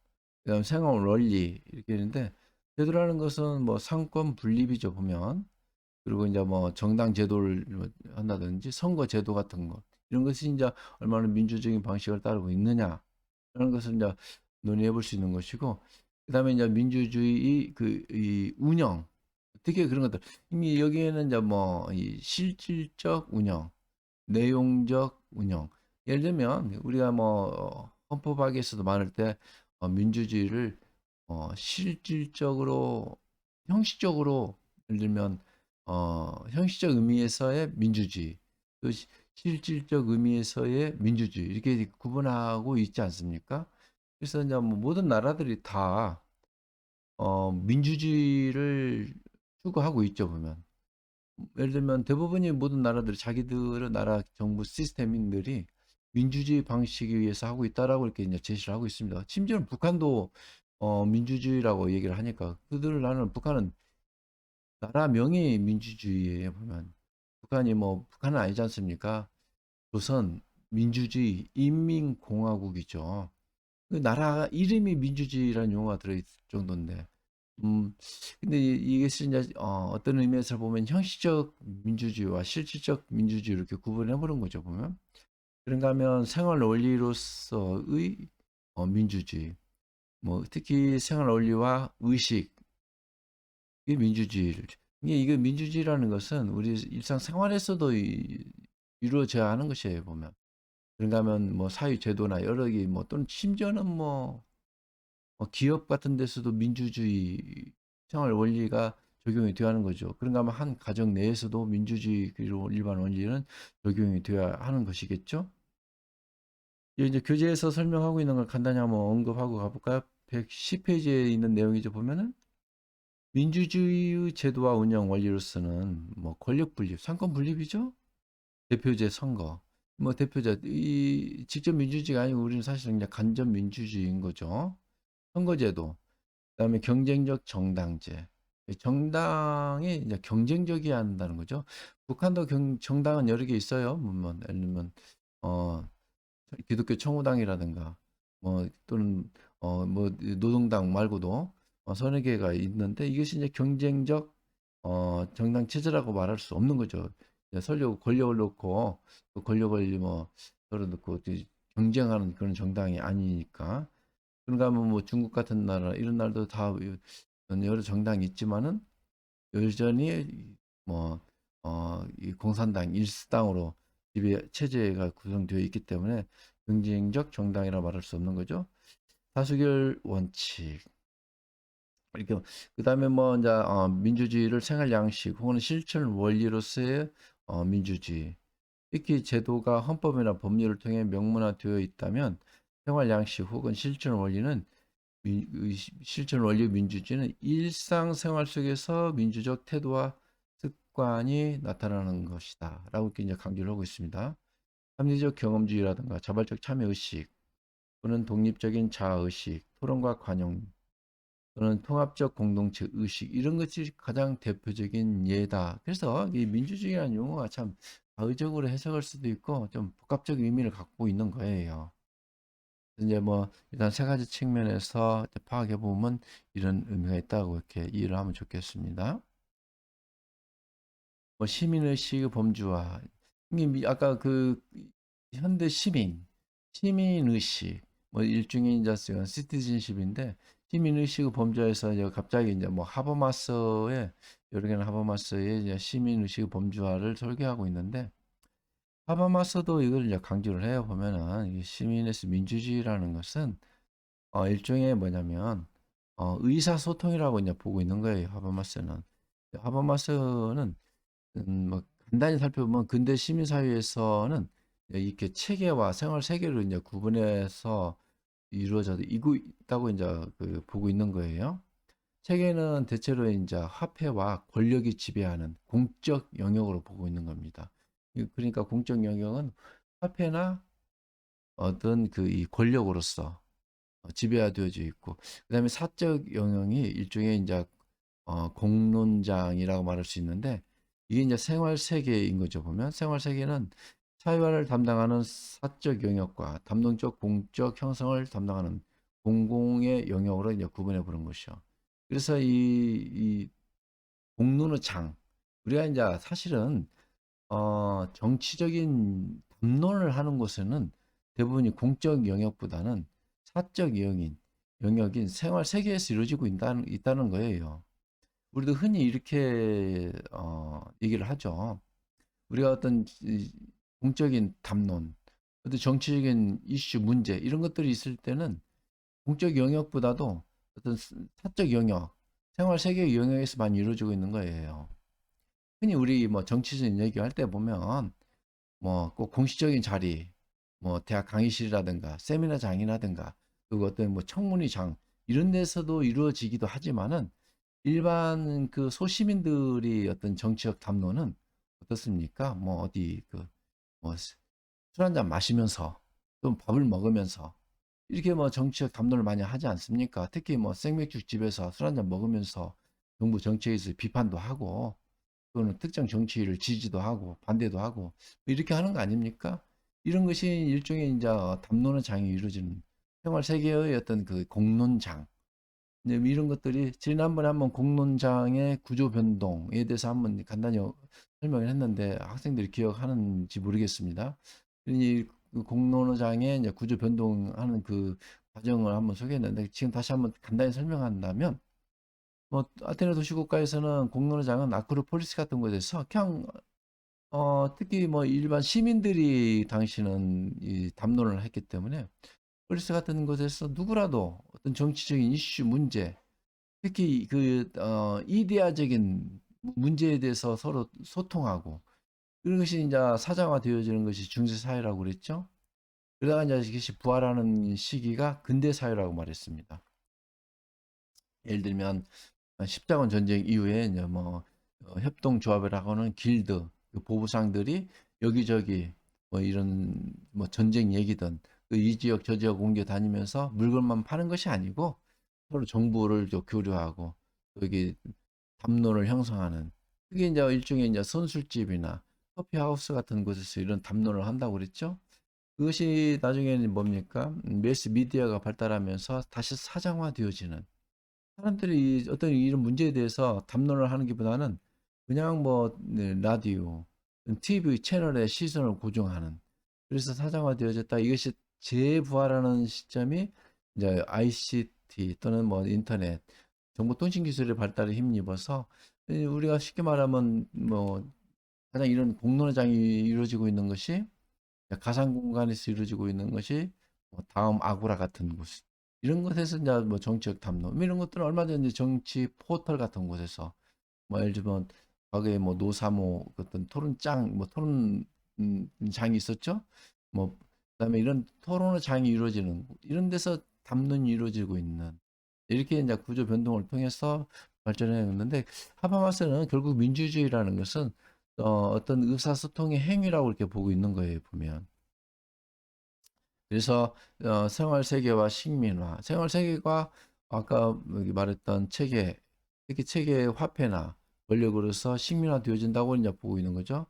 그 다음에 생활 원리, 이렇게 있는데, 제도라는 것은 뭐 상권 분립이죠, 보면. 그리고 이제 뭐 정당 제도를 한다든지 선거 제도 같은 것. 이런 것이 이제 얼마나 민주적인 방식을 따르고 있느냐. 라는 것을 이제 논의해 볼 수 있는 것이고, 그 다음에 이제 민주주의 이 운영, 특히 그런 것들. 이미 여기에는 이제 뭐 이 실질적 운영, 내용적 운영. 예를 들면 우리가 뭐 헌법학에서도 말할 때 민주주의를 실질적으로 형식적으로 예를 들면 형식적 의미에서의 민주주의, 또 실질적 의미에서의 민주주의 이렇게 구분하고 있지 않습니까? 그래서 이제 뭐 모든 나라들이 다 민주주의를 추구하고 있죠, 보면. 예를 들면 대부분의 모든 나라들이 자기들의 나라 정부 시스템인들이 민주주의 방식에 의해서 하고 있다라고 이렇게 이제 제시를 하고 있습니다. 심지어는 북한도 민주주의라고 얘기를 하니까 그들을 나는 북한은 나라명이 민주주의예요, 보면. 북한이 뭐 북한은 아니지 않습니까? 조선 민주주의 인민공화국이죠. 그 나라 이름이 민주주의라는 용어가 들어있을 정도인데 음, 근데 이게 이제 어떤 의미에서 보면 형식적 민주주의와 실질적 민주주의 이렇게 구분해 보는 거죠, 보면. 그런가 하면 생활 원리로서의 민주주의, 뭐 특히 생활 원리와 의식, 이 민주주의를 이게 민주주의라는 것은 우리 일상 생활에서도 이루어져야 하는 것이에요, 보면. 그런가 하면 뭐 사회 제도나 여러 개 뭐 또는 심지어는 뭐 기업 같은 데서도 민주주의 생활 원리가 적용이 되어야 하는 거죠. 그런가 하면 한 가정 내에서도 민주주의 그리고 일반 원리는 적용이 되어야 하는 것이겠죠. 이제 교재에서 설명하고 있는 걸 간단히 한번 언급하고 가볼까요? 110페이지에 있는 내용이죠. 보면은 민주주의 제도와 운영 원리로서는 뭐 권력 분립, 상권 분립이죠. 대표제 선거, 뭐 대표자 이 직접 민주주의가 아니고 우리는 사실은 그냥 간접 민주주의인 거죠. 선거제도, 그다음에 경쟁적 정당제. 정당이 이제 경쟁적이어야 한다는 거죠. 북한도 정당은 여러 개 있어요. 뭐 예를 들면 어 기독교 청우당이라든가 뭐 또는 뭐 노동당 말고도 서너 개가 있는데 이것이 이제 경쟁적 정당 체제라고 말할 수 없는 거죠. 설령 권력을 놓고 그 권력을 뭐 서로 놓고 경쟁하는 그런 정당이 아니니까. 그런가 하면 뭐 중국 같은 나라 이런 나라도 다 여러 정당이 있지만은 여전히 뭐 이 공산당 일수당으로 지배 체제가 구성되어 있기 때문에 경쟁적 정당이라 말할 수 없는 거죠. 다수결 원칙. 이렇게 그다음에 뭐 이제 민주주의를 생활 양식 혹은 실천 원리로서의 민주주의 특히 제도가 헌법이나 법률을 통해 명문화되어 있다면 생활 양식 혹은 실천 원리는 실천 원리 민주주의는 일상생활 속에서 민주적 태도와 습관이 나타나는 것이다 라고 이렇게 이제 강조를 하고 있습니다. 합리적 경험주의라든가 자발적 참여의식 또는 독립적인 자아의식, 토론과 관용 또는 통합적 공동체 의식 이런 것이 가장 대표적인 예다. 그래서 이 민주주의라는 용어가 참 가의적으로 해석할 수도 있고 좀 복합적 의미를 갖고 있는 거예요. 이제 뭐 일단 세 가지 측면에서 파악해 보면 이런 의미가 있다고 이렇게 이해를 하면 좋겠습니다. 뭐 시민의식의 범주화 이게 아까 그 현대 시민의식 뭐 일종의 이제 시티즌십인데 시민의식의 범주화에서 이제 갑자기 이제 뭐 하버마스의 여러 개는 하버마스의 이제 시민의식의 범주화를 설계하고 있는데 하버마스도 이걸 이제 강조를 해요. 보면은 이 시민에서 민주주의라는 것은 일종의 뭐냐면 의사소통이라고 이제 보고 있는 거예요. 하버마스는. 하버마스는 뭐 간단히 살펴보면 근대 시민사회에서는 이렇게 체계와 생활 세계로 이제 구분해서 이루어져 있다고 이제 그 보고 있는 거예요. 체계는 대체로 이제 화폐와 권력이 지배하는 공적 영역으로 보고 있는 겁니다. 그러니까 공적 영역은 화폐나 어떤 그 이 권력으로서 지배되어져 있고, 그다음에 사적 영역이 일종의 이제 공론장이라고 말할 수 있는데 이게 이제 생활 세계인 거죠. 보면 생활 세계는 사회화를 담당하는 사적 영역과 담론적 공적 형성을 담당하는 공공의 영역으로 이제 구분해 보는 것이죠. 그래서 이 공론의 장 우리가 이제 사실은 정치적인 담론을 하는 곳에는 대부분이 공적 영역보다는 사적 영역인 생활 세계에서 이루어지고 있다는 거예요. 우리도 흔히 이렇게 얘기를 하죠. 우리가 어떤 공적인 담론, 어떤 정치적인 이슈, 문제 이런 것들이 있을 때는 공적 영역보다도 어떤 사적 영역, 생활 세계 영역에서 많이 이루어지고 있는 거예요. 흔히 우리 뭐 정치적인 얘기할 때 보면 뭐 꼭 공식적인 자리, 뭐 대학 강의실이라든가 세미나장이라든가 그리고 어떤 뭐 청문회장 이런 데서도 이루어지기도 하지만은 일반 그 소시민들이 어떤 정치적 담론은 어떻습니까? 뭐 어디 그 뭐 술 한잔 마시면서 또 밥을 먹으면서 이렇게 뭐 정치적 담론을 많이 하지 않습니까? 특히 뭐 생맥주집에서 술 한잔 먹으면서 정부 정책에 서 비판도 하고 또는 특정 정치를 지지도 하고 반대도 하고 뭐 이렇게 하는 거 아닙니까? 이런 것이 일종의 이제 담론의 장이 이루어지는 생활 세계의 어떤 그 공론장 네, 이런 것들이 지난번에 한번 공론장의 구조 변동에 대해서 한번 간단히 설명을 했는데 학생들이 기억하는지 모르겠습니다. 이 공론장의 이제 구조 변동하는 그 과정을 한번 소개했는데 지금 다시 한번 간단히 설명한다면 뭐 아테네 도시국가에서는 공론장은 아크로폴리스 같은 곳에서 그냥 특히 뭐 일반 시민들이 당시는 이 담론을 했기 때문에 폴리스 같은 곳에서 누구라도 어떤 정치적인 이슈 문제 특히 그 이데아적인 문제에 대해서 서로 소통하고 그런 것이 이제 사장화되어지는 것이 중세 사회라고 그랬죠. 그러다가 이제 이것이 부활하는 시기가 근대 사회라고 말했습니다. 예를 들면 십자군 전쟁 이후에 이제 뭐 협동조합이라고는 길드 그 보부상들이 여기저기 뭐 이런 뭐 전쟁 얘기든 그 이 지역 저 지역 옮겨 다니면서 물건만 파는 것이 아니고 서로 정보를 좀 교류하고 또 여기 담론을 형성하는 그게 이제 일종의 이제 선술집이나 커피하우스 같은 곳에서 이런 담론을 한다고 그랬죠. 그것이 나중에는 뭡니까? 매스 미디어가 발달하면서 다시 사장화되어지는 사람들이 어떤 이런 문제에 대해서 담론을 하는 것보다는 그냥 뭐 네, 라디오, TV 채널의 시선을 고정하는 그래서 사장화되어졌다. 이것이 재부활하는 시점이 이제 ICT 또는 뭐 인터넷, 정보통신기술의 발달에 힘입어서 우리가 쉽게 말하면 뭐 가장 이런 공론화장이 이루어지고 있는 것이 가상 공간에서 이루어지고 있는 것이 뭐 다음 아고라 같은 곳. 이런 것에서 이제 뭐 정치적 담론 뭐 이런 것들은 얼마든지 정치 포털 같은 곳에서 뭐 예를 들면 과거에 뭐 노사모 어떤 토론장 뭐 토론 장이 있었죠. 뭐 그다음에 이런 토론의 장이 이루어지는 이런 데서 담론이 이루어지고 있는 이렇게 이제 구조 변동을 통해서 발전해 왔는데 하바마스는 결국 민주주의라는 것은 어떤 의사소통의 행위라고 이렇게 보고 있는 거예요, 보면. 그래서 생활 세계와 식민화, 생활 세계가 아까 여기 말했던 체계, 특히 체계의 화폐나 권력으로서 식민화되어진다고 이제 보고 있는 거죠.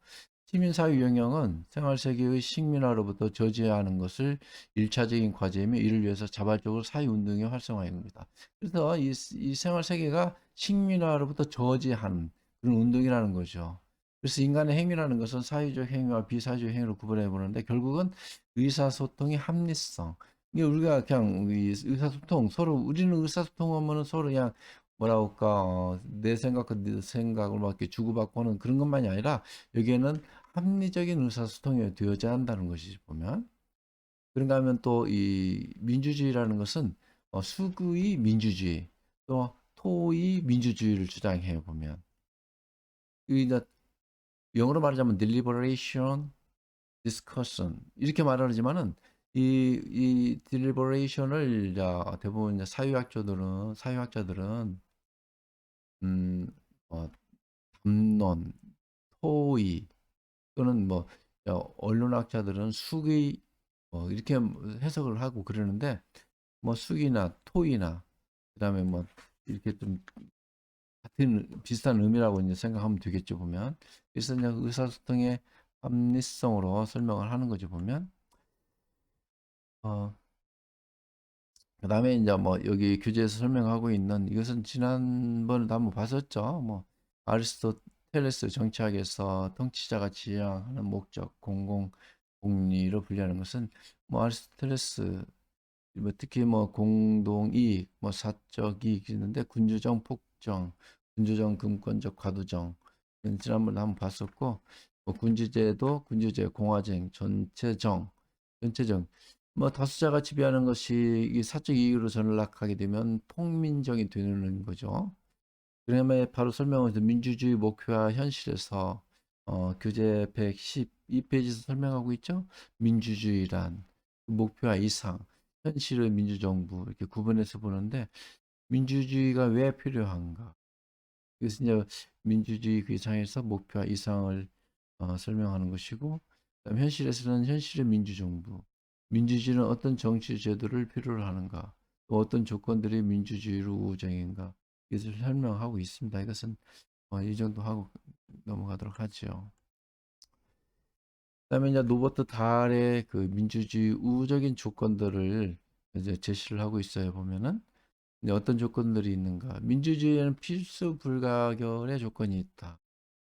시민사회 영역은 생활 세계의 식민화로부터 저지하는 것을 일차적인 과제이며 이를 위해서 자발적으로 사회운동의 활성화입니다. 그래서 이 생활 세계가 식민화로부터 저지하는 그런 운동이라는 거죠. 그래서 인간의 행위라는 것은 사회적 행위와 비사회적 행위로 구분해 보는데 결국은 의사소통의 합리성. 이게 우리가 그냥 의사소통 서로 우리는 의사소통하면은 서로 그냥 뭐라 할까 내 생각과 네 생각을 막 이렇게 주고받고 하는 그런 것만이 아니라 여기에는 합리적인 의사소통이 되어야 한다는 것이지 보면. 그런가 하면 또 이 민주주의라는 것은 수구의 민주주의 또 토의 민주주의를 주장해 보면 이제 영어로 말하자면 deliberation, discussion 이렇게 말하지만은 이 deliberation을 대부분 이제 사회학자들은 음, 어, 담론, 토의 또는 뭐 언론학자들은 수의 이렇게 해석을 하고 그러는데 뭐 수기나 토의나 그다음에 뭐 이렇게 좀 같은 비슷한 의미라고 이제 생각하면 되겠죠 보면. 그래서 이제 의사소통의 합리성으로 설명을 하는 거죠 보면. 어, 그다음에 이제 뭐 여기 교재에서 설명하고 있는 이것은 지난번에도 한번 봤었죠. 뭐 아리스토텔레스 정치학에서 통치자가 지향하는 목적, 공공, 공리로 분류하는 것은 뭐 아리스토텔레스 뭐 특히 뭐 공동이익, 뭐 사적 이익이 있는데 군주정, 폭정, 군주정, 금권적, 과도정 이건 지난번에 한번 봤었고 뭐 군주제도, 군주제, 공화정, 전체정 뭐 다수자가 지배하는 것이 이 사적 이익으로 전락하게 되면 폭민정이 되는 거죠. 그다음에 바로 설명을 민주주의 목표와 현실에서 교재 112페이지에서 설명하고 있죠. 민주주의란 목표와 이상, 현실의 민주정부 이렇게 구분해서 보는데 민주주의가 왜 필요한가? 그래서 이제 민주주의 그 이상에서 목표와 이상을 설명하는 것이고, 그다음 현실에서는 현실의 민주정부, 민주주의는 어떤 정치 제도를 필요로 하는가, 또 어떤 조건들이 민주주의로 우호적인가, 이것을 설명하고 있습니다. 이것은 이 정도 하고 넘어가도록 하죠. 그다음에 이제 노버트 달의 그 민주주의 우호적인 조건들을 이제 제시를 하고 있어요. 보면은 이제 어떤 조건들이 있는가? 민주주의에는 필수 불가결의 조건이 있다.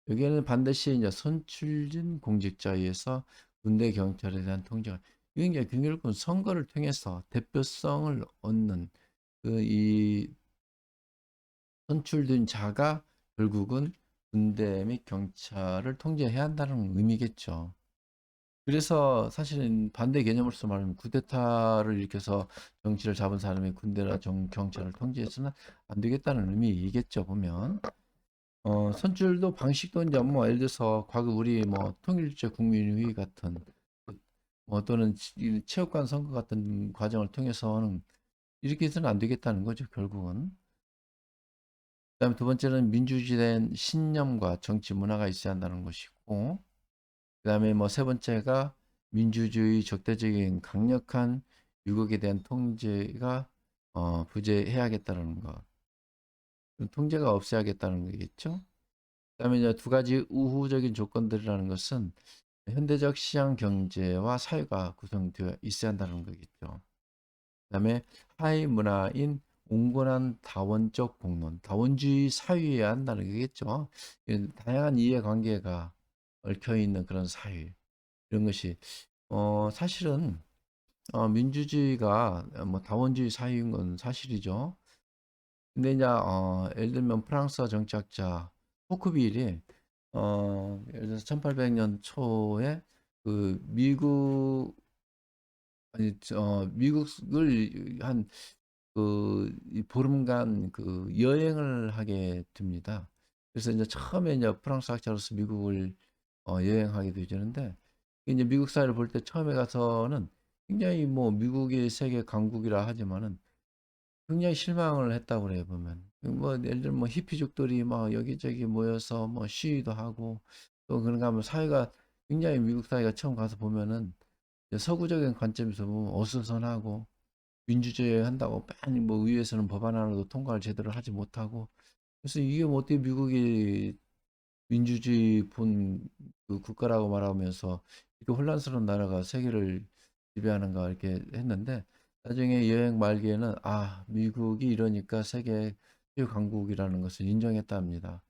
여기에는 반드시 이제 선출진 공직자에 의해서 군대 경찰에 대한 통제가 이게 이제 결국은 선거를 통해서 대표성을 얻는 그 이 선출된 자가 결국은 군대 및 경찰을 통제해야 한다는 의미겠죠. 그래서 사실은 반대 개념으로서 말하면 쿠데타를 일으켜서 정치를 잡은 사람이 군대나 경찰을 통제해서는 안 되겠다는 의미이겠죠, 보면. 선출도 방식도 이제 뭐 예를 들어서 과거 우리 뭐 통일제 국민회의 같은 뭐 또는 이 체육관 선거 같은 과정을 통해서는 이렇게 해서는 안 되겠다는 거죠, 결국은. 그다음에 두 번째는 민주주의된 신념과 정치 문화가 있어야 한다는 것이고, 그다음에 뭐 세 번째가 민주주의 적대적인 강력한 유국에 대한 통제가 부재해야겠다는 것. 통제가 없어야겠다는 거겠죠. 그다음에 이제 두 가지 우호적인 조건들이라는 것은 현대적 시장 경제와 사회가 구성되어 있어야 한다는 거겠죠. 그다음에 하위 문화인 온건한 다원적 공론, 다원주의 사회여야 한다는 거겠죠. 다양한 이해관계가 얽혀 있는 그런 사회. 이런 것이 사실은 민주주의가 뭐 다원주의 사회인 건 사실이죠. 근데 이제 예를 들면 프랑스 정치학자 포크빌이 예를 들어서 1800년 초에 그 미국 아니 미국을 한 이 보름간 그 여행을 하게 됩니다. 그래서 이제 처음에 이제 프랑스 학자로서 미국을 여행하게 되는데, 이제 미국 사회를 볼 때 처음에 가서는 굉장히 뭐 미국이 세계 강국이라 하지만은 굉장히 실망을 했다고 그래요, 보면. 뭐 예를 들면 뭐 히피족들이 막 여기저기 모여서 뭐 시위도 하고, 또 그런가 하면 사회가 굉장히, 미국 사회가 처음 가서 보면은 이제 서구적인 관점에서 보면 어수선하고, 민주주의 한다고 많이 뭐 의회에서는 법안 하나도 통과를 제대로 하지 못하고, 그래서 이게 뭐 어떻게 미국이 민주주의 본 그 국가라고 말하면서 이렇게 혼란스러운 나라가 세계를 지배하는가 이렇게 했는데, 나중에 여행 말기에는 미국이 이러니까 세계 최고 강국이라는 것을 인정했답니다.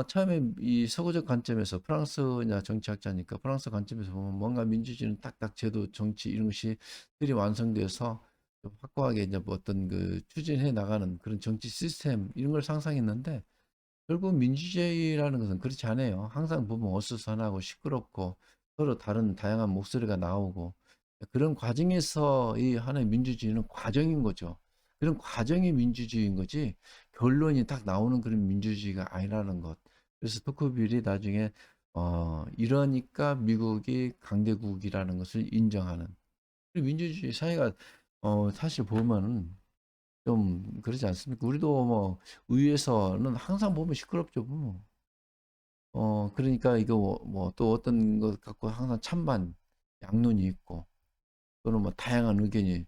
처음에 이 서구적 관점에서, 프랑스냐 정치학자니까 프랑스 관점에서 보면 뭔가 민주주의는 딱딱 제도, 정치 이런 것이 들이 완성돼서 좀 확고하게 이제 뭐 어떤 그 추진해 나가는 그런 정치 시스템 이런 걸 상상했는데, 결국 민주주의라는 것은 그렇지 않아요. 항상 보면 어수선하고 시끄럽고 서로 다른 다양한 목소리가 나오고, 그런 과정에서 이 하나의 민주주의는 과정인 거죠. 그런 과정이 민주주의인 거지 결론이 딱 나오는 그런 민주주의가 아니라는 것. 그래서 토크빌이 나중에 이러니까 미국이 강대국이라는 것을 인정하는, 그리고 민주주의 사회가 사실 보면은 좀 그러지 않습니까? 우리도 뭐 의회에서는 항상 보면 시끄럽죠. 뭐. 그러니까 이거 뭐 또 어떤 것 갖고 항상 찬반 양론이 있고, 또는 뭐 다양한 의견이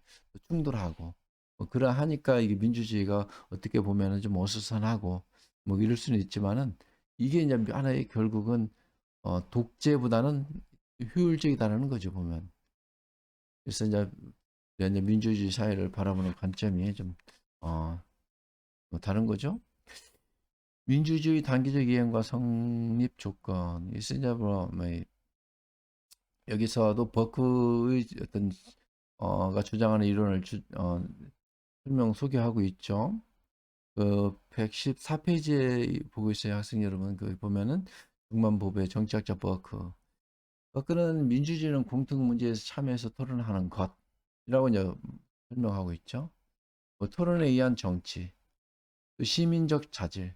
충돌하고, 뭐 그러하니까 이게 민주주의가 어떻게 보면은 좀 어수선하고 뭐 이럴 수는 있지만은, 이게 이제 하나의 결국은 독재보다는 효율적이다라는 거죠, 보면. 그래서 이제 민주주의 사회를 바라보는 관점이 좀 어, 뭐 다른 거죠. 민주주의 단기적 이행과 성립 조건. 이센자브로 여기서도 버크의 어떤 가 주장하는 이론을 설명 소개하고 있죠. 그 114페이지에 보고 있어요, 학생 여러분. 그 보면은 중만보배 정치학자 버크. 버크는 민주주의는 공통 문제에서 참여해서 토론하는 것이라고 이제 설명하고 있죠. 뭐 토론에 의한 정치, 또 시민적 자질.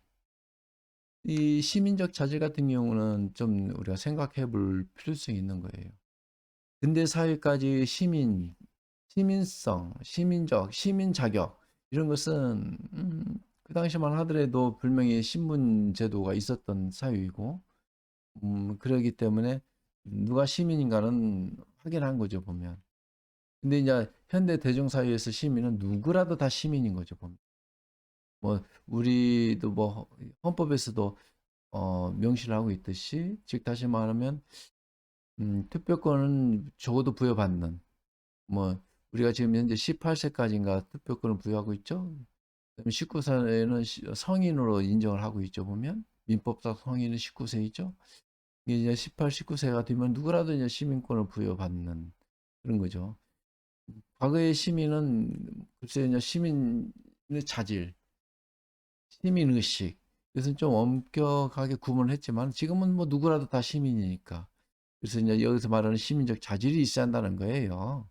이 시민적 자질 같은 경우는 좀 우리가 생각해 볼 필요성이 있는 거예요. 근대 사회까지 시민성, 시민적, 시민 자격 이런 것은 그 당시만 하더라도 분명히 신분 제도가 있었던 사회이고, 그러기 때문에 누가 시민인가는 확인한 거죠, 보면. 근데 이제 현대 대중 사회에서 시민은 누구라도 다 시민인 거죠, 보면. 뭐 우리도 뭐 헌법에서도 명시를 하고 있듯이, 즉 다시 말하면 투표권은 적어도 부여받는, 뭐 우리가 지금 현재 18세까지인가 투표권을 부여하고 있죠. 그다음에 19세는 성인으로 인정을 하고 있죠. 보면 민법상 성인은 19세이죠. 이게 이제 18, 19세가 되면 누구라도 이제 시민권을 부여받는 그런 거죠. 과거의 시민은 글쎄 이제 시민의 자질, 시민의식, 그것은 좀 엄격하게 구분을 했지만, 지금은 뭐 누구라도 다 시민이니까. 그래서 이제 여기서 말하는 시민적 자질이 있어야 한다는 거예요.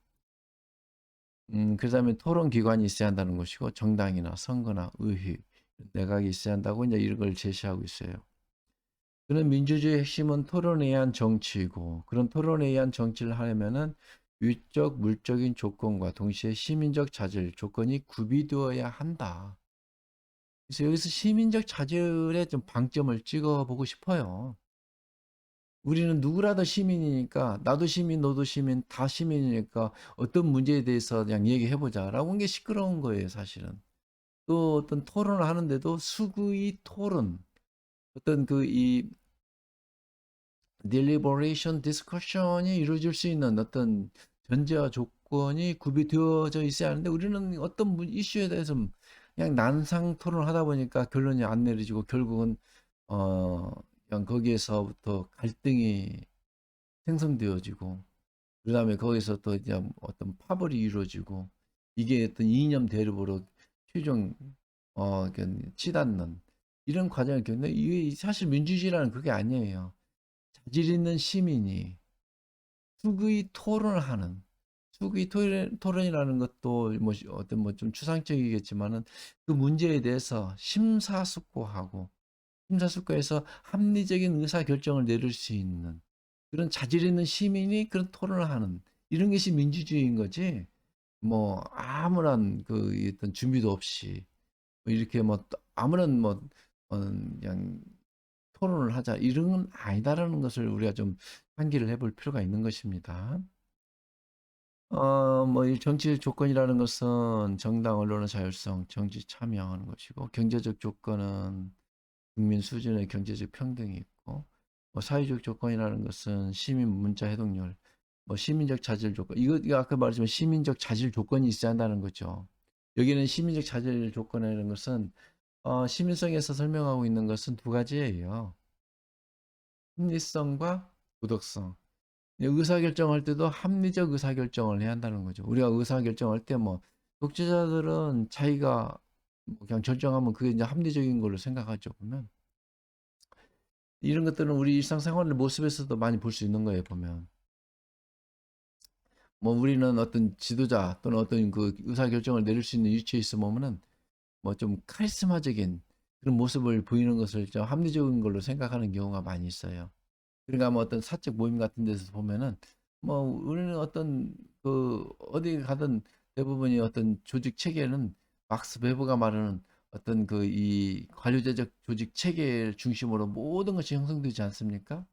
그 다음에 토론 기관이 있어야 한다는 것이고, 정당이나 선거나 의회, 내각이 있어야 한다고 이제 이런 걸 제시하고 있어요. 그런 민주주의의 핵심은 토론에 의한 정치이고, 그런 토론에 의한 정치를 하려면은 위적, 물적인 조건과 동시에 시민적 자질, 조건이 구비되어야 한다. 그래서 여기서 시민적 자질에 좀 방점을 찍어보고 싶어요. 우리는 누구라도 시민이니까, 나도 시민, 너도 시민, 다 시민이니까 어떤 문제에 대해서 그냥 얘기해보자라고 하는 게 시끄러운 거예요, 사실은. 또 어떤 토론을 하는데도 수구의 토론, 어떤 이 deliberation, discussion이 이루어질 수 있는 어떤 전제와 조건이 구비되어져 있어야 하는데, 우리는 어떤 이슈에 대해서 그냥 난상 토론을 하다 보니까 결론이 안 내려지고, 결국은 그냥 거기에서부터 갈등이 생성되어지고, 그다음에 거기서 또 이제 어떤 파벌이 이루어지고, 이게 어떤 이념 대립으로 최종 치닫는 이런 과정을 겪는데, 이게 사실 민주주의라는 그게 아니에요. 자질 있는 시민이 수의 토론을 하는, 투기 토론이라는 것도 뭐 어떤 뭐 좀 추상적이겠지만은 그 문제에 대해서 심사숙고하고 심사숙고해서 합리적인 의사 결정을 내릴 수 있는 그런 자질 있는 시민이 그런 토론을 하는 이런 것이 민주주의인 거지. 뭐 아무런 그 어떤 준비도 없이 뭐 이렇게 뭐 아무런 뭐 그냥 토론을 하자 이런 건 아니다라는 것을 우리가 좀 상기를 해볼 필요가 있는 것입니다. 뭐 이 정치 조건이라는 것은 정당 언론의 자율성, 정치 참여하는 것이고 경제적 조건은 국민 수준의 경제적 평등이 있고 뭐 사회적 조건이라는 것은 시민 문자 해독률, 뭐 시민적 자질 조건 이거 아까 말했지만 시민적 자질 조건이 있어야 한다는 거죠. 여기는 시민적 자질 조건이라는 것은 시민성에서 설명하고 있는 것은 두 가지예요. 합리성과 도덕성. 의사결정할 때도 합리적 의사결정을 해야 한다는 거죠. 우리가 의사결정할 때 뭐 독재자들은 자기가 뭐 그냥 결정하면 그게 이제 합리적인 걸로 생각하죠. 보면 이런 것들은 우리 일상생활의 모습에서도 많이 볼 수 있는 거예요. 보면 뭐 우리는 어떤 지도자 또는 어떤 그 의사결정을 내릴 수 있는 위치에 있어 보면은 뭐 좀 카리스마적인 그런 모습을 보이는 것을 좀 합리적인 걸로 생각하는 경우가 많이 있어요. 그러니까 뭐 어떤 사적 모임 같은 데서 보면은 뭐 우리는 어떤 그 어디 가든 대부분이 어떤 조직 체계는 막스 베버가 말하는 어떤 그 이 관료제적 조직 체계를 중심으로 모든 것이 형성되지 않습니까?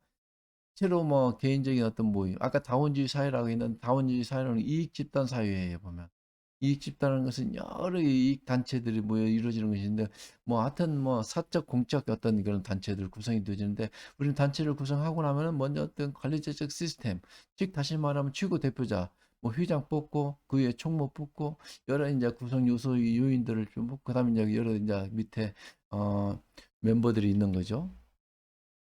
실제로 뭐 개인적인 어떤 모임, 아까 다원주의 사회라고 했는데 다원주의 사회는 이익 집단 사회예요 보면. 이익 집단이라는 것은 여러 이익 단체들이 모여 이루어지는 것인데 뭐 하여튼 뭐 사적 공적 어떤 그런 단체들 구성이 되어지는데 우리는 단체를 구성하고 나면은 먼저 어떤 관리제적 시스템 즉 다시 말하면 최고 대표자 뭐 회장 뽑고 그 위에 총무 뽑고 여러 이제 구성 요소 요인들을 좀 그다음에 이제 여러 이제 밑에 어 멤버들이 있는 거죠.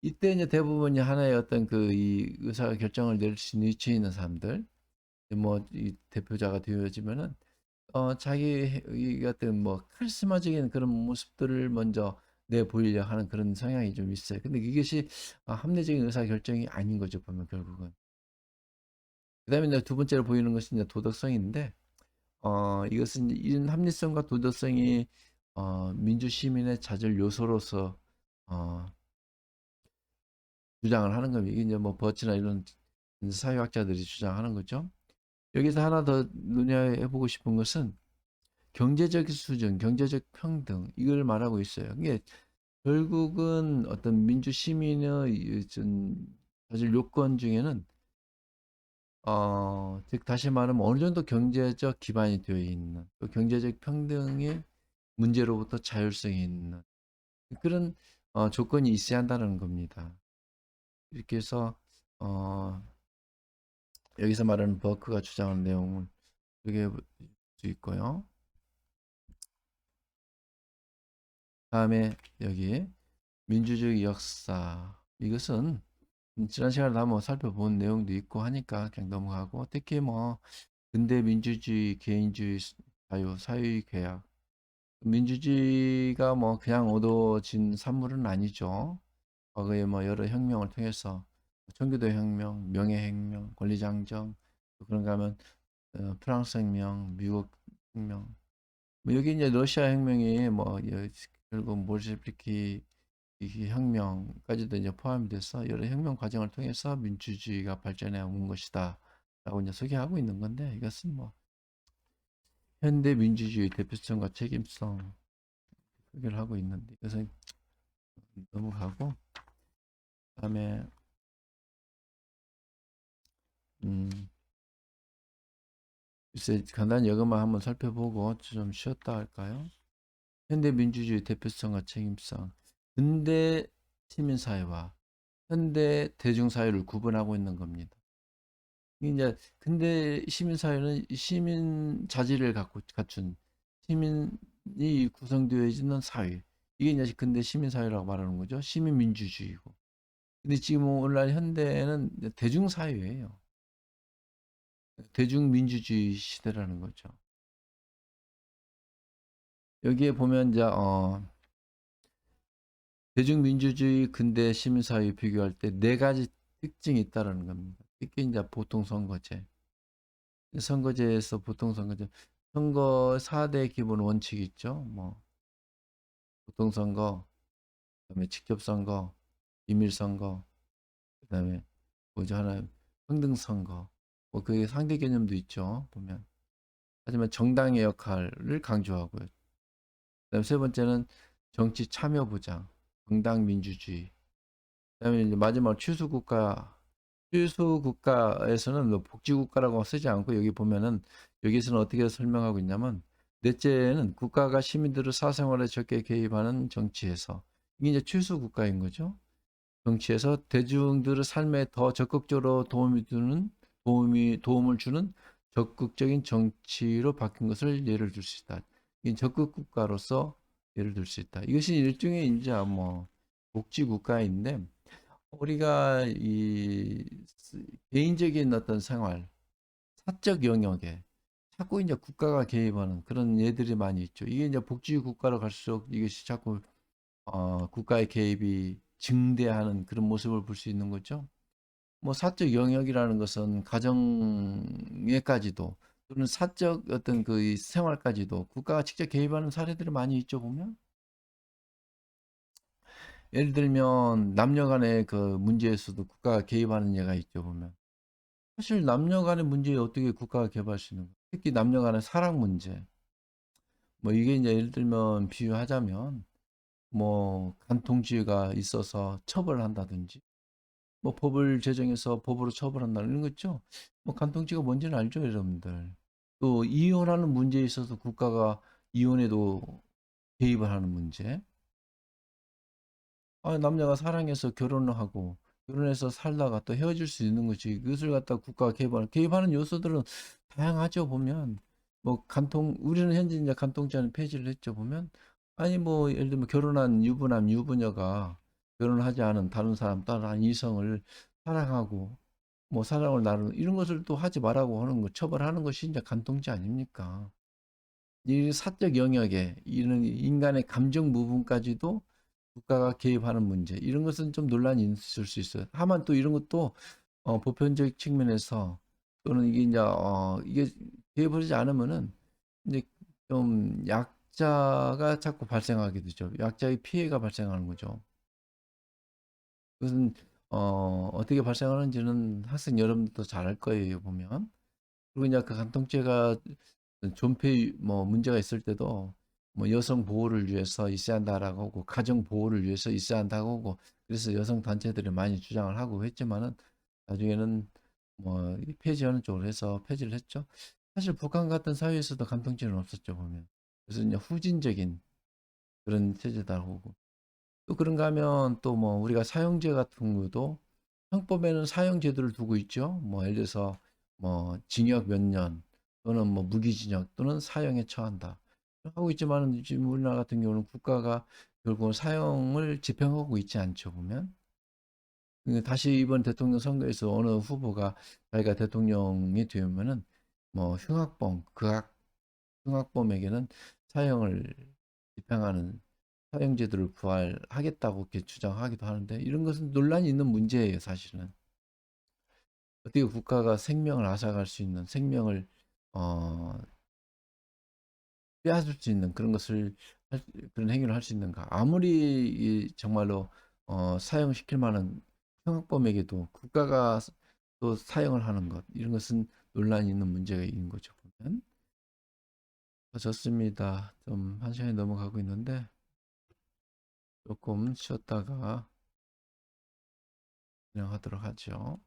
이때 이제 대부분이 하나의 어떤 그 이 의사 결정을 내릴 수 있는 위치에 있는 사람들 뭐 이 대표자가 되어지면은 자기 이 같은 뭐 카리스마적인 그런 모습들을 먼저 내보이려 하는 그런 성향이 좀 있어요. 근데 이것이 합리적인 의사결정이 아닌 거죠, 보면 결국은. 그다음에 이제 두 번째로 보이는 것이 이제 도덕성인데, 이것은 이런 합리성과 도덕성이 민주 시민의 자질 요소로서 어, 주장을 하는 겁니다. 이게 이제 뭐 버치나 이런 사회학자들이 주장하는 거죠. 여기서 하나 더 논의해보고 싶은 것은 경제적 수준, 경제적 평등 이걸 말하고 있어요. 이게 결국은 어떤 민주 시민의 사실 요건 중에는 즉 다시 말하면 어느 정도 경제적 기반이 되어 있는 또 경제적 평등의 문제로부터 자율성이 있는 그런 조건이 있어야 한다는 겁니다. 이렇게 해서 어, 여기서 말하는 버크가 주장하는 내용을 소개해 볼 수 있고요. 다음에 여기 민주주의 역사 이것은 지난 시간에 한번 살펴본 내용도 있고 하니까 그냥 넘어가고 특히 뭐 근대 민주주의, 개인주의, 자유, 사회주의 계약 민주주의가 뭐 그냥 얻어진 산물은 아니죠. 과거에 뭐 여러 혁명을 통해서 청교도 혁명, 명예혁명, 권리장정 그런가 하면 프랑스 혁명, 미국 혁명 뭐 여기 이제 러시아 혁명이 뭐 결국 볼셰비키 이 혁명까지도 이제 포함이 돼서 여러 혁명 과정을 통해서 민주주의가 발전해 온 것이다. 라고 이제 소개하고 있는 건데 이것은 뭐 현대 민주주의 대표성과 책임성 소개를 하고 있는데 이것은 넘어가고 그다음에 음 글쎄 간단히 이것만 한번 살펴보고 좀 쉬었다 할까요? 현대 민주주의 대표성과 책임성 근대 시민사회와 현대 대중사회를 구분하고 있는 겁니다. 이제 근대 시민사회는 시민 자질을 갖고 갖춘 시민이 구성되어지는 사회. 이게 이제 근대 시민사회라고 말하는 거죠. 시민민주주의고. 근데 지금 오늘날 현대는 대중사회예요. 대중민주주의 시대라는 거죠. 여기에 보면 이제 대중민주주의 근대 시민사회 비교할 때 네 가지 특징이 있다라는 겁니다. 특히 이제 보통선거제. 선거제에서 보통 선거제 선거 4대 기본 원칙이 있죠. 뭐 보통선거, 그다음에 직접선거, 비밀선거, 그다음에 뭐죠 하나 평등선거. 뭐 그게 상대 개념도 있죠. 보면. 하지만 정당의 역할을 강조하고요. 그다음에 세 번째는 정치 참여 보장, 정당 민주주의. 그다음에 이제 마지막 취수국가. 취수국가에서는 뭐 복지국가라고 쓰지 않고 여기 보면은 여기서는 어떻게 설명하고 있냐면 넷째는 국가가 시민들의 사생활에 적게 개입하는 정치에서 이게 이제 취수국가인 거죠. 정치에서 대중들의 삶에 더 적극적으로 도움을 주는 적극적인 정치로 바뀐 것을 예를 들 수 있다. 이 적극 국가로서 예를 들 수 있다. 이것이 일종의 이제 뭐 복지 국가인데 우리가 이 개인적인 어떤 생활, 사적 영역에 자꾸 이제 국가가 개입하는 그런 예들이 많이 있죠. 이게 이제 복지 국가로 갈수록 이것이 자꾸 국가의 개입이 증대하는 그런 모습을 볼 수 있는 거죠. 뭐 사적 영역이라는 것은 가정에까지도 또는 사적 어떤 그 생활까지도 국가가 직접 개입하는 사례들이 많이 있죠, 보면. 예를 들면 남녀 간의 그 문제에서도 국가가 개입하는 예가 있죠, 보면. 사실 남녀 간의 문제에 어떻게 국가가 개입할 수 있는 가 특히 남녀 간의 사랑 문제. 뭐 이게 이제 예를 들면 비유하자면 뭐 간통죄가 있어서 처벌한다든지 뭐 법을 제정해서 법으로 처벌한다 이런 거 있죠. 뭐 간통죄가 뭔지는 알죠, 여러분들. 또 이혼하는 문제에 있어서 국가가 이혼에도 개입을 하는 문제. 남녀가 사랑해서 결혼을 하고 결혼해서 살다가 또 헤어질 수 있는 거지. 그것을 갖다 국가가 개입하는 요소들은 다양하죠, 보면. 뭐 우리는 현재 이제 간통죄는 폐지를 했죠, 보면. 아니 뭐 예를 들면 결혼한 유부남 유부녀가 결혼하지 않은 다른 사람 다른 이성을 사랑하고 뭐 사랑을 나누는 이런 것을 또 하지 말라고 하는 거 처벌하는 것이 이제 간통죄 아닙니까? 이 사적 영역에 이런 인간의 감정 부분까지도 국가가 개입하는 문제 이런 것은 좀 논란이 있을 수 있어요. 다만 또 이런 것도 보편적 측면에서 또는 이게 이제 이게 개입을 하지 않으면은 이제 좀 약자가 자꾸 발생하게 되죠. 약자의 피해가 발생하는 거죠. 그것은 어떻게 발생하는지는 학생 여러분들도 잘 알 거예요, 보면. 그리고 이제 그 간통죄가 존폐 뭐 문제가 있을 때도 뭐 여성 보호를 위해서 있어야 한다라고 하고 가정 보호를 위해서 있어야 한다고 하고 그래서 여성 단체들이 많이 주장을 하고 했지만은 나중에는 뭐 폐지하는 쪽으로 해서 폐지를 했죠. 사실 북한 같은 사회에서도 간통죄는 없었죠, 보면. 그래서 이제 후진적인 그런 체제다고 하고 또 그런가 하면 또 뭐 우리가 사형제 같은 것도 형법에는 사형제도를 두고 있죠. 뭐 예를 들어서 뭐 징역 몇 년 또는 뭐 무기징역 또는 사형에 처한다. 하고 있지만은 지금 우리나라 같은 경우는 국가가 결국은 사형을 집행하고 있지 않죠, 보면. 다시 이번 대통령 선거에서 어느 후보가 자기가 대통령이 되면은 뭐 흉악범에게는 사형을 집행하는 사형제도를 부활하겠다고 이렇게 주장하기도 하는데 이런 것은 논란이 있는 문제예요, 사실은. 어떻게 국가가 생명을 앗아갈 수 있는 생명을 어, 빼앗을 수 있는 그런 것을 그런 행위를 할 수 있는가? 아무리 정말로 사형시킬 만한 형악범에게도 국가가 또 사형을 하는 것 이런 것은 논란이 있는 문제가 있는 거죠, 보면. 좋습니다. 좀 한 시간이 넘어가고 있는데 조금 쉬었다가 진행하도록 하죠.